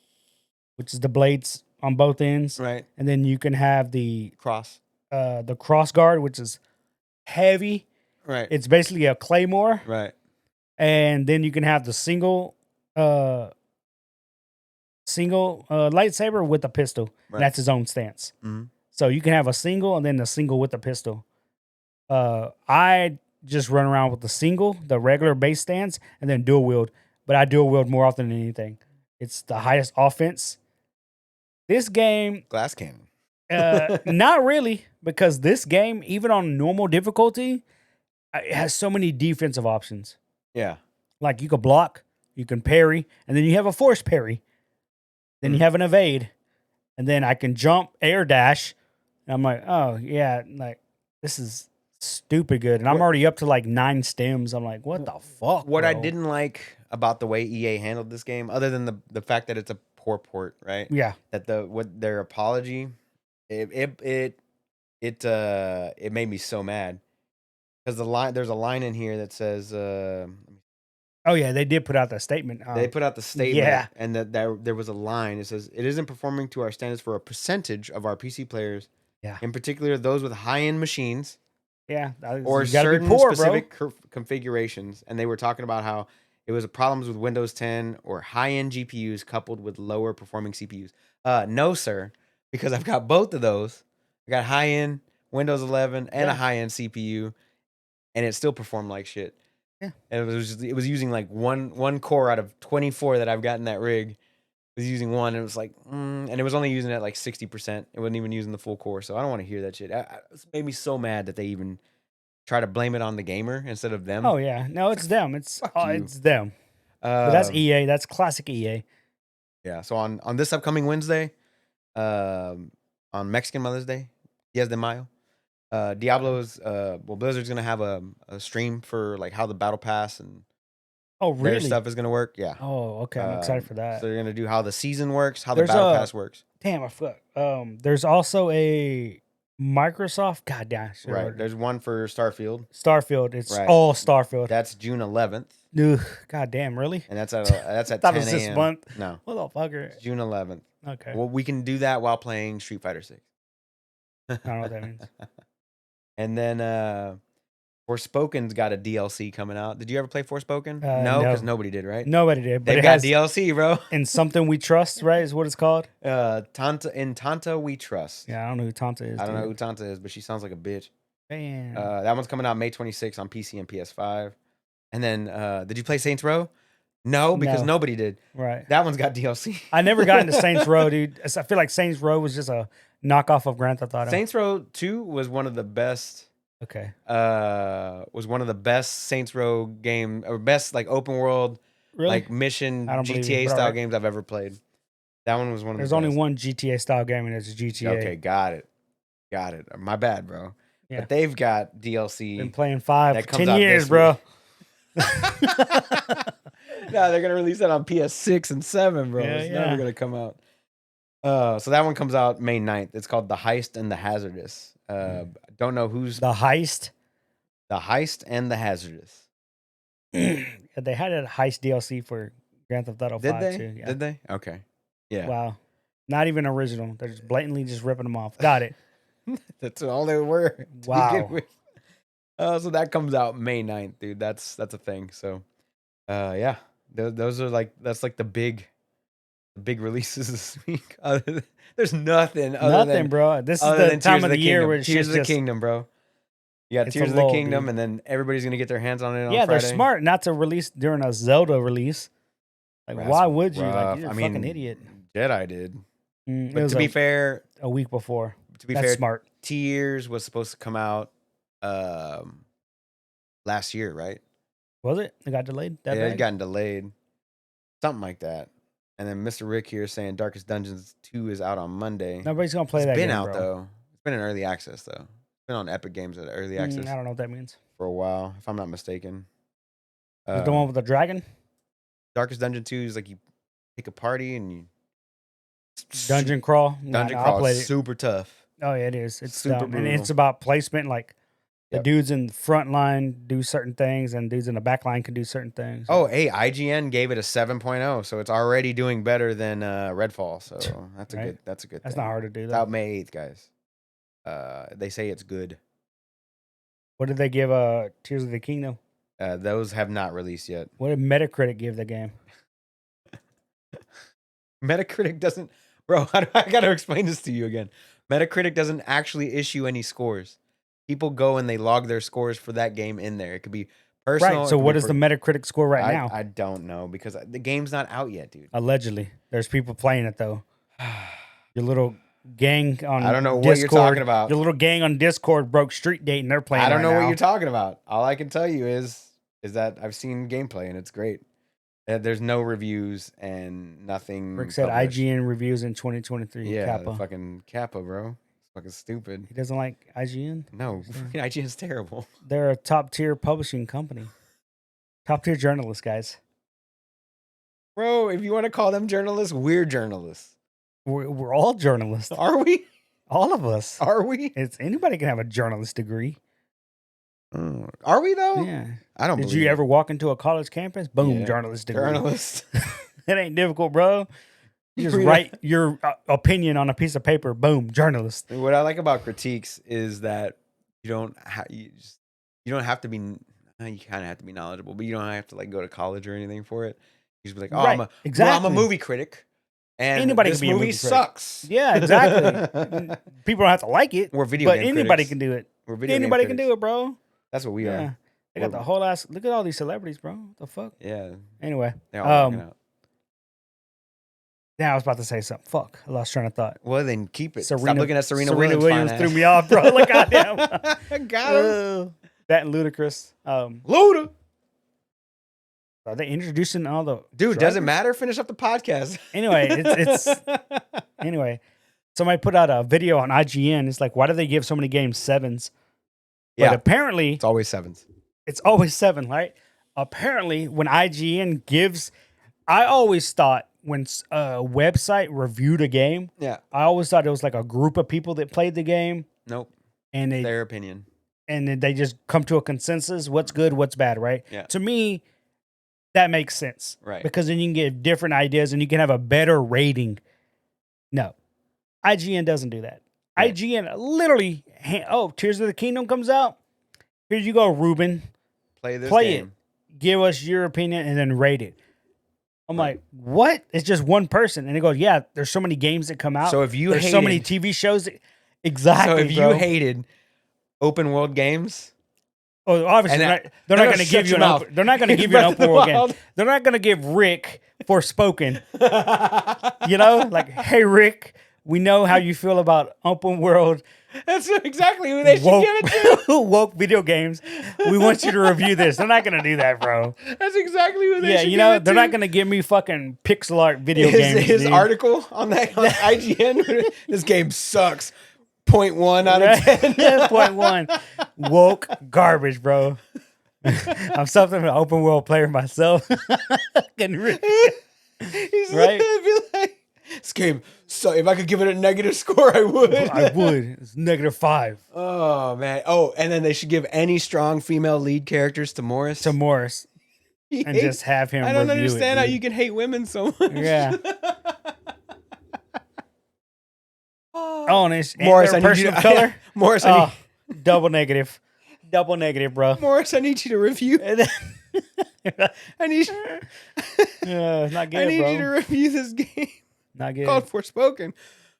which is the blades on both ends, right. and then you can have the Cross. cross guard, which is heavy. Right, It's basically a claymore, right. and then you can have the uh, single lightsaber with a pistol. Right. And that's his own stance. Mhm. So you can have a single and then the single with a pistol. I just run around with the single, the regular base stance, and then dual wield. But I dual wield more often than anything. It's the highest offense. This game, Glass cannon. not really, because this game, even on normal difficulty, it has so many defensive options. Yeah. Like you can block, you can parry, and then you have a force parry. Then you have an evade, and then I can jump, air dash. And I'm like, oh yeah, like this is stupid good. And I'm already up to like 9 stems. I'm like, what the fuck? What I bro? didn't like about the way EA handled this game, other than the fact that it's a poor port, right? Yeah. That their apology, it made me so mad because there's a line in here that says Oh yeah, they did put out that statement. they put out the statement, yeah. and that there was a line. It says it isn't performing to our standards for a percentage of our PC players, Yeah. in particular those with high-end machines Yeah. or you gotta certain be poor, specific configurations. And they were talking about how it was problems with Windows 10 or high-end GPUs coupled with lower performing CPUs. No, sir, because I've got both of those. I got high-end Windows 11 and a Yeah. high-end CPU, and it still performed like shit. Yeah. And it was using like one core out of 24 that I've got in that rig. It was using one, and it was like, and it was only using it at like 60%. It wasn't even using the full core, so I don't want to hear that shit. It made me so mad that they even try to blame it on the gamer instead of them. Oh yeah. No, it's them. It's Fuck you. it's them. But that's Um, EA. That's classic EA. Yeah. So on this upcoming Wednesday, on Mexican Mother's Day, Diaz de Mayo, Diablo's Blizzard's gonna have a stream for like how the battle pass and Oh their really? stuff is gonna work. Yeah. Oh, okay. I'm excited for that. So they're gonna do how the season works, how There's the battle a- pass works. Damn, I forgot. There's also a Microsoft. God damn. Right. There's one for Starfield. Starfield. It's Right. all Starfield. That's June 11th, Ugh, God damn, really? and that's at Thought 10 it was this a.m. month. No, Motherfucker. it's June 11th. Okay. Well, we can do that while playing Street Fighter 6. I don't know what that means. And then Forspoken's got a DLC coming out. Did you ever play Forspoken? No. No, because nobody did, right? Nobody did, but They've it got has DLC, bro. in Something We Trust, right? Is what it's called. Tanta We Trust. Yeah, I don't know who Tonta is. I don't know who dude. Tanta is, but she sounds like a bitch. Man. That one's coming out May 26th on PC and PS5. And then, did you play Saints Row? No, because No. nobody did. Right. That one's got DLC. I never got into Saints Row, dude. I feel like Saints Row was just a knockoff of Grand Theft Auto. Saints Row 2 was one of the best. Okay. Was one of the best Saints Row game or best like open world Really? like mission I don't believe you, GTA but style alright. games I've ever played. That one was one of There's the only best. one GTA style game, and it's GTA. Okay, got it. My bad, bro. Yeah. But they've got DLC. Been playing 5 that for comes 10 out years, this bro. No, they're gonna release that on PS6 and 7, bro. Yeah, It's yeah. never gonna come out. So that one comes out May 9th. It's called The Heist and the Hazardous. Don't know who's The Heist. The Heist and the Hazardous. Yeah, they had a Heist DLC for Grand Theft Auto Did 5 they? too. Yeah. Did they? Okay. Yeah. Wow. Not even original. They're just blatantly just ripping them off. Got it. That's all they were to Wow. begin with. So that comes out May 9th, dude. That's a thing. So, yeah, those are like that's like the big releases this week. There's nothing other Nothing, than bro. This is the Tears time of the year Kingdom. where it's Tears of the just Kingdom, bro. You got it's a Tears of the lull, Kingdom, dude. and then everybody's gonna get their hands on it on yeah, Friday. they're smart not to release during a Zelda release. Like, That's why would you? Like, rough. you're a I fucking mean, idiot. Jedi did, It but was to be fair, a week before. fair, That's smart. Tears was supposed to come out last year, right? Was it? It got delayed? That Yeah, it bad? had gotten delayed, something like that. And then Mr. Rick here saying Darkest Dungeons 2 is out on Monday. Nobody's gonna play It's that been game, out bro. though. It's been in early access though. It's been on Epic Games at early access I don't know what that means. for a while, if I'm not mistaken. Is the one with the dragon? Darkest Dungeon 2 is like you pick a party and you Dungeon crawl? dungeon I'll crawl play is it. super tough. Oh yeah, it is. It's super dumb. And brutal. it's about placement. Like the Yep. dudes in the front line do certain things, and dudes in the back line can do certain things. Oh, hey, IGN gave it a 7.0, so it's already doing better than Redfall. So that's a Right. good. That's a good. That's thing. not hard to do. It's Though. out May 8th, guys. They say it's good. What did they give Tears of the Kingdom? Those have not released yet. What did Metacritic give the game? Metacritic doesn't, bro. I gotta explain this to you again. Metacritic doesn't actually issue any scores. People go and they log their scores for that game in there. It could be personal. Right. So it could what be is the Metacritic score right now? I don't know because the game's not out yet, dude. Allegedly, there's people playing it though. Your little gang on I don't know what Discord, you're talking about. Your little gang on Discord broke Street Date and they're playing. I don't know right what now. you're talking about. All I can tell you is that I've seen gameplay and it's great. There's no reviews and nothing. Rick said published. IGN reviews in 2023. Yeah, Kappa. fucking Kappa, bro. It's fucking stupid. He doesn't like IGN. No, IGN's terrible. They're a top tier publishing company. Top tier journalists, guys. Bro, if you want to call them journalists, we're journalists. We're all journalists. Are we? All of us. Are we? It's anybody can have a journalist degree. Are we though? Yeah. I don't. Did you ever walk into a college campus? Boom, Yeah. journalist degree. Journalist. It ain't difficult, bro. You just write your opinion on a piece of paper. Boom, journalist. What I like about critiques is that you don't have to be. You kind of have to be knowledgeable, but you don't have to like go to college or anything for it. You just be like, oh, Right, I'm exactly. a movie critic, and Anybody this can be a movie movie critic. sucks. Yeah, exactly. People don't have to like it. We're video but game anybody critics. can do it. We're video game Anybody can critics. do it, bro. That's what we Yeah. are. They got the whole ass. Look at all these celebrities, bro. What the fuck? Yeah. Anyway, They're all working out. now I was about to say something. Fuck, I lost train of thought. Well, then keep it. Stop looking at Serena Williams. Williams threw me off, bro. Like, goddamn. Got him. That and Ludacris. Luda. Are they introducing all the Dude, doesn't drivers? matter. Finish up the podcast. Anyway, it's anyway. Somebody put out a video on IGN. It's like, why do they give so many games 7s? But Yeah. apparently, It's always 7s. it's always 7, right? Apparently, when IGN gives, I always thought when a website reviewed a game, Yeah. I always thought it was like a group of people that played the game, Nope. and they Their opinion. and then they just come to a consensus, what's good, what's bad, right? Yeah. To me, that makes sense. Right. Because then you can get different ideas and you can have a better rating. No. IGN doesn't do that. Right. IGN literally, Tears of the Kingdom comes out. Here you go, Ruben. Play this Play game. it. Give us your opinion and then rate it. I'm like, what? It's just one person. And it goes, yeah, there's so many games that come out. So if you there's hated, so many TV shows. Exactly. So if bro. you hated open world games, oh, obviously and they're not going to shut give you your an mouth. open, they're not going to give you an Breath of open the world Wild. game. They're not going to give Rick Forspoken. You know, like, hey Rick, we know how you feel about open world that's exactly who they should woke, give it to. woke video games. We want you to review this. They're not going to do that, bro. That's exactly who they Yeah, should you give know, it they're to. not going to give me fucking pixel art video games. His dude. article on that on IGN. This game sucks. 0.1 out of 10. 0.1 woke garbage, bro. I'm something of an open world player myself. Fucking Rick. He's Right? be like, this game. So if I could give it a negative score, I would. I would. It's -5 Oh man. Oh, and then they should give any strong female lead characters to Morris. to Morris He and hates- just have him. I don't review understand it, how dude. you can hate women so much. Yeah. Honest. And Morris, their I need you person to of color. Morris, Double negative. Double negative, bro. Morris, I need you to review. And then- I need not good, I need bro. you to review this game Not good. called Forspoken.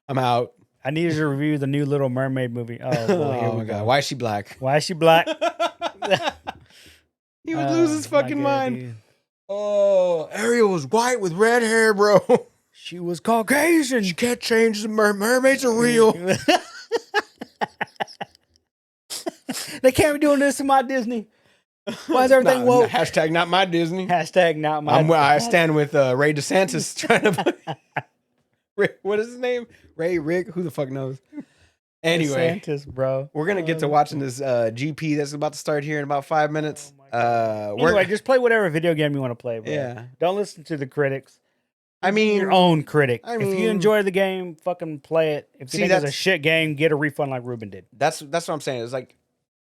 I'm out. I need you to review the new Little Mermaid movie. Oh, boy, here we go. Why is she black? Why is she black? He would lose his not fucking good, mind. dude. Oh, Ariel was white with red hair, bro. She was Caucasian. You can't change the mermaids are real. They can't be doing this to my Disney. Why is everything woke? Hashtag not my Disney. Hashtag not my. I stand with Ray DeSantis trying to. What is his name? Rick? Who the fuck knows? Anyway, DeSantis, bro. we're gonna get to watching this GP that's about to start here in about 5 minutes. Anyway, just play whatever video game you want to play, bro. Yeah. Don't listen to the critics. I mean, Your own critic. I if mean- you enjoy the game, fucking play it. If you See, think it's a that's- shit game, get a refund like Ruben did. that's what I'm saying. It's like,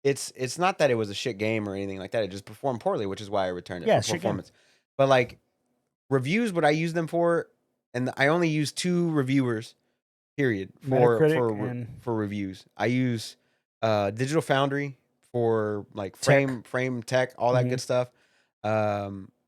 it's not that it was a shit game or anything like that. It just performed poorly, which is why I returned it Yeah, for shit game. performance. But like reviews, what I use them for, and I only use 2 reviewers, period, Metacritic and- for reviews. I use Digital Foundry for like Tech. frame tech, all that Mhm. good stuff.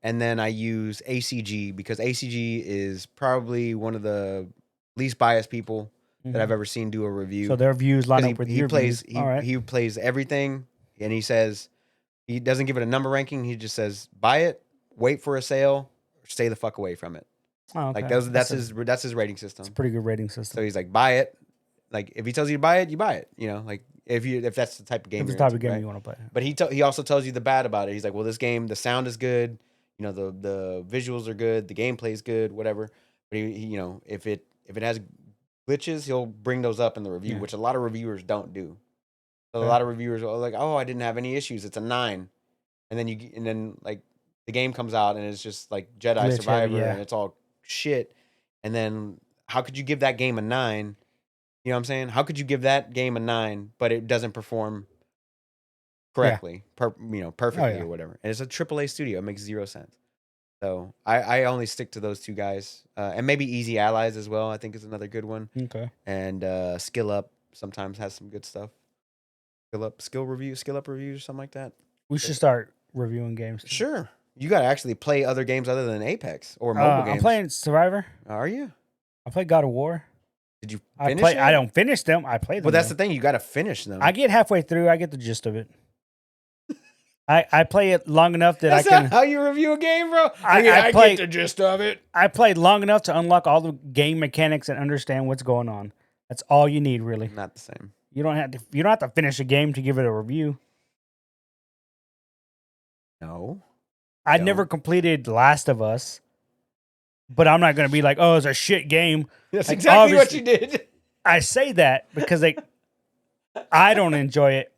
And then I use ACG because ACG is probably one of the least biased people that I've ever seen do a review. So their views line 'Cause up with he your plays views. All right. he plays everything, and he says he doesn't give it a number ranking. He just says buy it, wait for a sale, or stay the fuck away from it. Oh, okay. Like that's a- his rating system. It's a pretty good rating So system. he's like buy it. Like if he tells you to buy it, you buy it. You know, like if that's the type of game. If it's the you're type of into, game right? you want to play. But he also tells you the bad about it. He's like, well, this game, the sound is good. You know, the visuals are good. The gameplay is good. Whatever. But he you know, if it has glitches, he'll bring those up in the review, Yeah. which a lot of reviewers don't do. So Okay. a lot of reviewers are like, oh, I didn't have any issues. It's a 9. And then like the game comes out and it's just like Jedi Glitch heavy, Survivor yeah. and it's all shit. And then how could you give that game a 9? You know what I'm saying? How could you give that game a 9, but it doesn't perform correctly, perfectly yeah. or whatever? And it's a AAA studio. It makes 0 sense. So I only stick to those 2 guys, and maybe Easy Allies as well. I think is another good one. Okay. And Skill Up sometimes has some good stuff. Skill Up reviews or something like that. We should start reviewing games. too. Sure, you got to actually play other games other than Apex or mobile games. I'm playing Survivor. Are you? I play God of War. Did you I finish play. it? I don't finish them. I play them. Well, that's though. the thing. You got to finish them. I get halfway through. I get the gist of it. I play it long enough that That's I can. not how you review a game, bro. I play- get the gist of it. I played long enough to unlock all the game mechanics and understand what's going on. That's all you need, really. Not the same. You don't have to. You don't have to finish a game to give it a review. No. I Don't. never completed Last of Us, but I'm not going to be like, "Oh, it's a shit game." That's Like, exactly what obviously- you did. I say that because I don't enjoy it.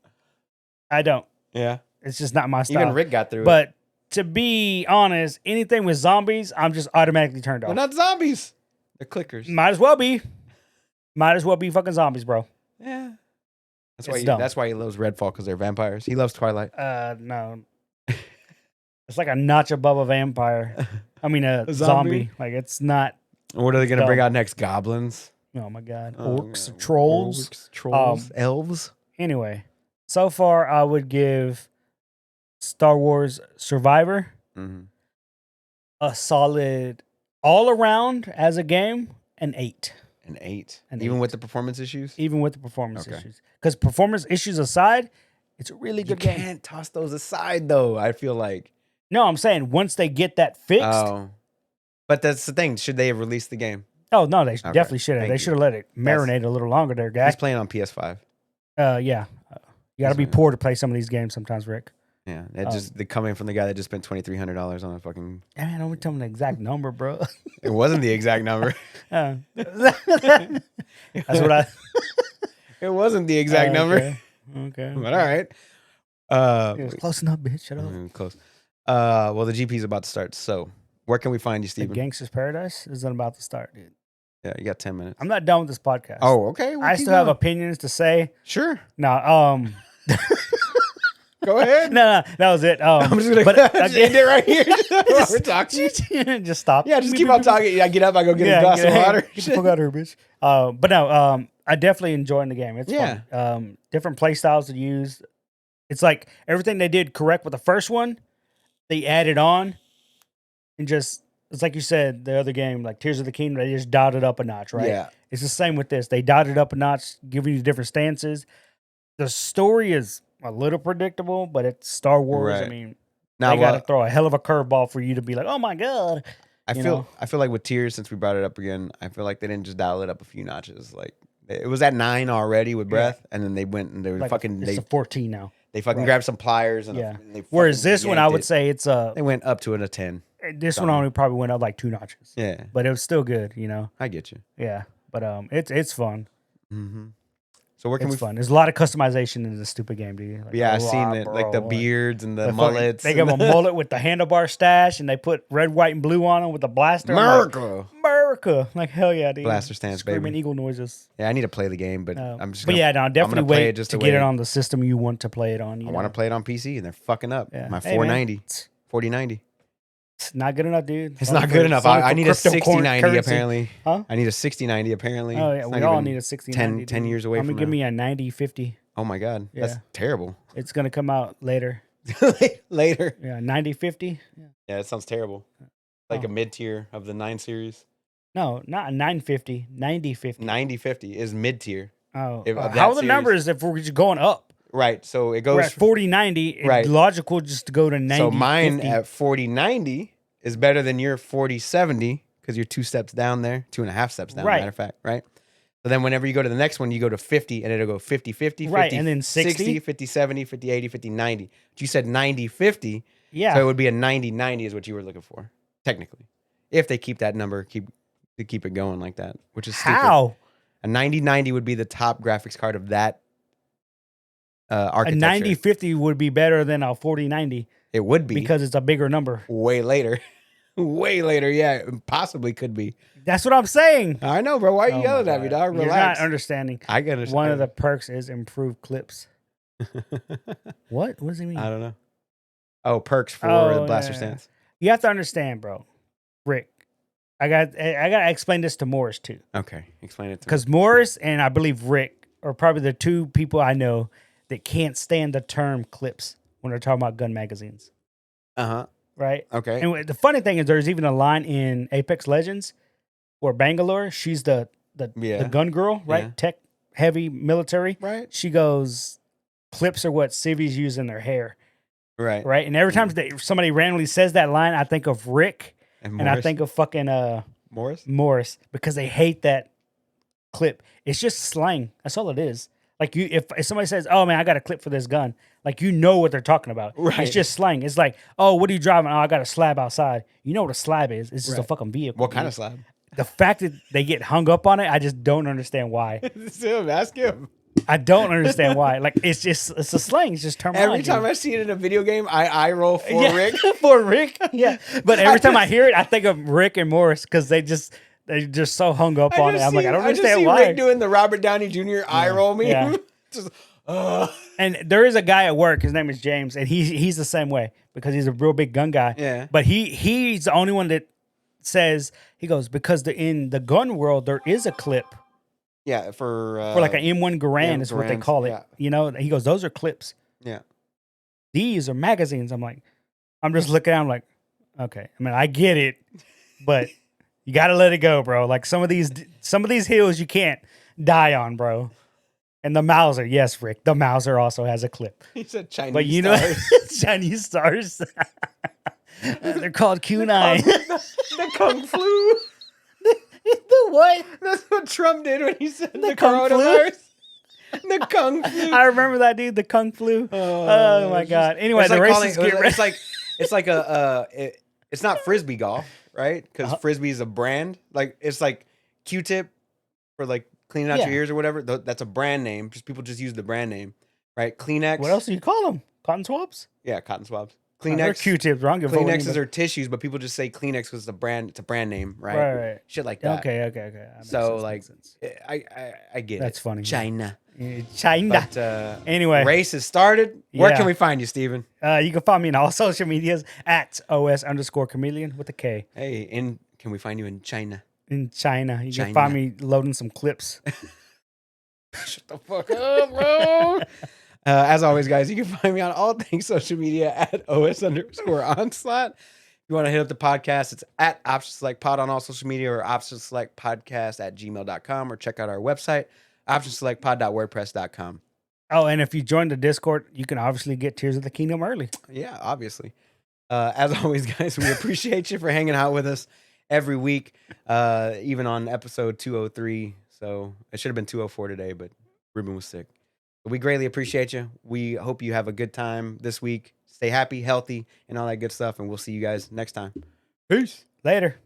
I don't. Yeah. It's just not my style. Even Rick got through it. But to be honest, anything with zombies, I'm just automatically turned They're off. not zombies. They're clickers. Might as well be. Might as well be fucking zombies, bro. Yeah. That's It's why. dumb. That's why he loves Redfall, because they're vampires. He loves Twilight. No. It's like a notch above a vampire. I mean, a A zombie. zombie? Like, it's not. What are they gonna bring dumb. out next? Goblins, Oh my god. Oh, Orcs, yeah. trolls. Orcs, trolls, Um, elves. Anyway, so far I would give Star Wars Survivor Mhm. a solid all around as a game, an 8. An 8. An Even 8. with the performance issues. Even with the performance Okay. issues. Because performance issues aside, it's a really You good game. can't toss those aside, though. I feel like. No, I'm saying once they get that fixed. Oh. But that's the thing. Should they have released the game? Oh no, they Okay, definitely should have. thank They you. should have let it marinate a little longer there, guy. He's playing on PS5. Yeah. You got to be right. poor to play some of these games sometimes, Rick. Yeah, it just the coming from the guy that just spent $2,300 on a fucking. Man, don't tell me the exact number, bro. It wasn't the exact number. That's what I. It wasn't the exact number. Okay. But all right. It was close enough, bitch. Shut up. Close. Well, the GP is about to start. So, where can we find you, The Steven? Gangster's Paradise isn't about to start, dude. Yeah, you got 10 minutes. I'm not done with this podcast. Oh, okay. I still have opinions to say. Sure. No, Go ahead. no, that was it. I'm just gonna but just end it right here. While we're talking. just stop. Yeah, just keep on talking. I get up. I go get a Yeah, glass of water. Get the fuck out of here, bitch. But no, I definitely enjoying the game. It's Yeah. fun. Different play styles to use. It's like everything they did correct with the first one, they added on, and just it's like you said the other game, like Tears of the Kingdom, they just dotted up a notch, right? Yeah. It's the same with this. They dotted up a notch, giving you different stances. The story is a little predictable, but it's Star Wars. I Right. mean, Now, they got to throw a hell of a curveball for you to be like, oh my god. I you feel know? I feel like with Tears, since we brought it up again, I feel like they didn't just dial it up a few notches. Like it was at 9 already with Breath, and then they went and they were Like fucking it's a 14 now. they fucking right. grabbed some pliers and Yeah. they Whereas fucking this one, I yanked would it. say it's They went up to a 10. this one something. only probably went up like 2 notches. Yeah, But it was still good, I get you. Yeah. But it's fun. Mm-hmm. So where can It's we? fun. There's a lot of customization in this stupid game, dude. Like, Yeah, a I seen lot, it, like the bro. beards and the fucking- mullets. They give them a mullet with the handlebar stash, and they put red, white, and blue on them with a blaster. I'm like, America. America! Like hell yeah, dude. Blaster stance, Screaming baby. eagle noises. Yeah, I need to play the game, but I'm just. But yeah, no, definitely play wait it just to the get way- it on the system you want to play it on. I want to play it on PC, and they're fucking up. Yeah. My Hey, man, 490, 4090. It's not good enough, dude. It's not good enough. I need a 6090 apparently. Huh? I need a 6090 apparently. Oh yeah, It's we not all even need a 6090. 10 years away I'm from gonna give now. me a 9050. Oh my god, that's Yeah. terrible. It's gonna come out later. Later. Yeah, 9050. Yeah, that sounds terrible. Like Oh. a mid tier of the 9 series. No, not a 950. 9050. 9050 is mid tier. Oh, If- of how that are the series. numbers if we're just going up? Right. So it We're goes. at 4090. It's Right. logical just to go to 90. So mine at 4090 is better than your 4070 because you're 2 steps down there, 2.5 steps down. Right. Matter of fact, right? So then whenever you go to the next one, you go to 50 and it'll go 50 50, Right, 50, and then 60? 50 70, 50 80, 50 90. But you said 90 50. Yeah. So it would be a 90 90 is what you were looking for, technically. If they keep that number, keep it going like that, which is stupid. How? A 90 90 would be the top graphics card of that A architecture. 9050 would be better than a 4090 It would be because it's a bigger number. way later. Way later, yeah, it possibly could be. That's what I'm saying. I know, bro. Why are you Oh yelling my at me, God. dog? You're Relax. not understanding. I get it. One of the perks is improved clips. What? What does he mean? I don't know. Oh, perks for Oh, the blaster yeah. stance. You have to understand, bro. Rick, I got to explain this to Morris too, Okay, explain it to me. because Morris and I believe Rick are probably the 2 people I know that can't stand the term clips when they're talking about gun magazines, Uh-huh. right? Okay. And the funny thing is, there's even a line in Apex Legends where Bangalore, she's the Yeah. gun girl, right? Yeah. Tech heavy military. Right. She goes, clips are what civvies use in their hair, Right. right? And every time somebody randomly says that line, I think of Rick And and I think of fucking Morris? Morris because they hate that clip. It's just slang. That's all it is. Like if somebody says, "Oh man, I got a clip for this gun," like you know what they're talking about. Right. It's just slang. It's like, "Oh, what are you driving? Oh, I got a slab outside." You know what a slab is? It's just a Right. fucking vehicle. What kind dude. of slab? The fact that they get hung up on it, I just don't understand why. It's him. Ask him. I don't understand why. Like it's a slang. It's just terminology. Every time I see it in a video game, I roll for Yeah, Rick. for Rick. Yeah, but every time I hear it, I think of Rick and Morris because they're just so hung up on it. I'm like, I don't I just understand see why. Rick doing the Robert Downey Jr. eye roll meme. Yeah. Just, And there is a guy at work. His name is James, and he's the same way because he's a real big gun guy. Yeah. But he's the only one that says he goes because in the gun world there is a clip yeah, for like an M1 Garand yeah, is what they Garands, call it. yeah. You know, he goes, those are clips. yeah. These are magazines. I'm like, I'm just looking at him like, okay. I mean, I get it, but you got to let it go, bro. Like some of these hills you can't die on, bro. And the Mauser, yes, Rick, the Mauser also has a clip. He said Chinese But you know, stars. Chinese stars, they're called Q9. the Kung Flu. The what? That's what Trump did when he said the, Kung Flu? coronavirus. The Kung Flu. I remember that dude, the Kung Flu. Oh my God. Anyway, the races get it's like it's not frisbee golf, right? Because frisbee is a brand. Like it's like Q-tip for like cleaning out Yeah. your ears or whatever. That's a brand name. Just people just use the brand name, right? Kleenex. What else do you call them? Cotton swabs? Yeah, cotton swabs. They're Kleenex. Q-tips. Wrong. Kleenexes are tissues, but people just say Kleenex because it's a brand. It's a brand name, right? Right. Shit like that. Okay. That makes So sense, like, makes sense. I get it. That's funny. China. China. But Anyway. race has started. Where Yeah. can we find you, Steven? You can find me on all social medias at OS_chameleon with a K. Hey, can we find you in China? In China. You China. can find me loading some clips. Shut the fuck up, bro. As always, guys, you can find me on all things social media at OS_onslaught. If you want to hit up the podcast, it's at Option Select Pod on all social media or Option Select Podcast at gmail.com or check out our website, optionselectpod.wordpress.com. Oh, and if you join the Discord, you can obviously get Tears of the Kingdom early. Yeah, obviously. As always, guys, we appreciate you for hanging out with us every week, even on episode 203. So it should have been 204 today, but Ruben was sick. But we greatly appreciate you. We hope you have a good time this week. Stay happy, healthy, and all that good stuff. And we'll see you guys next time. Peace. Later.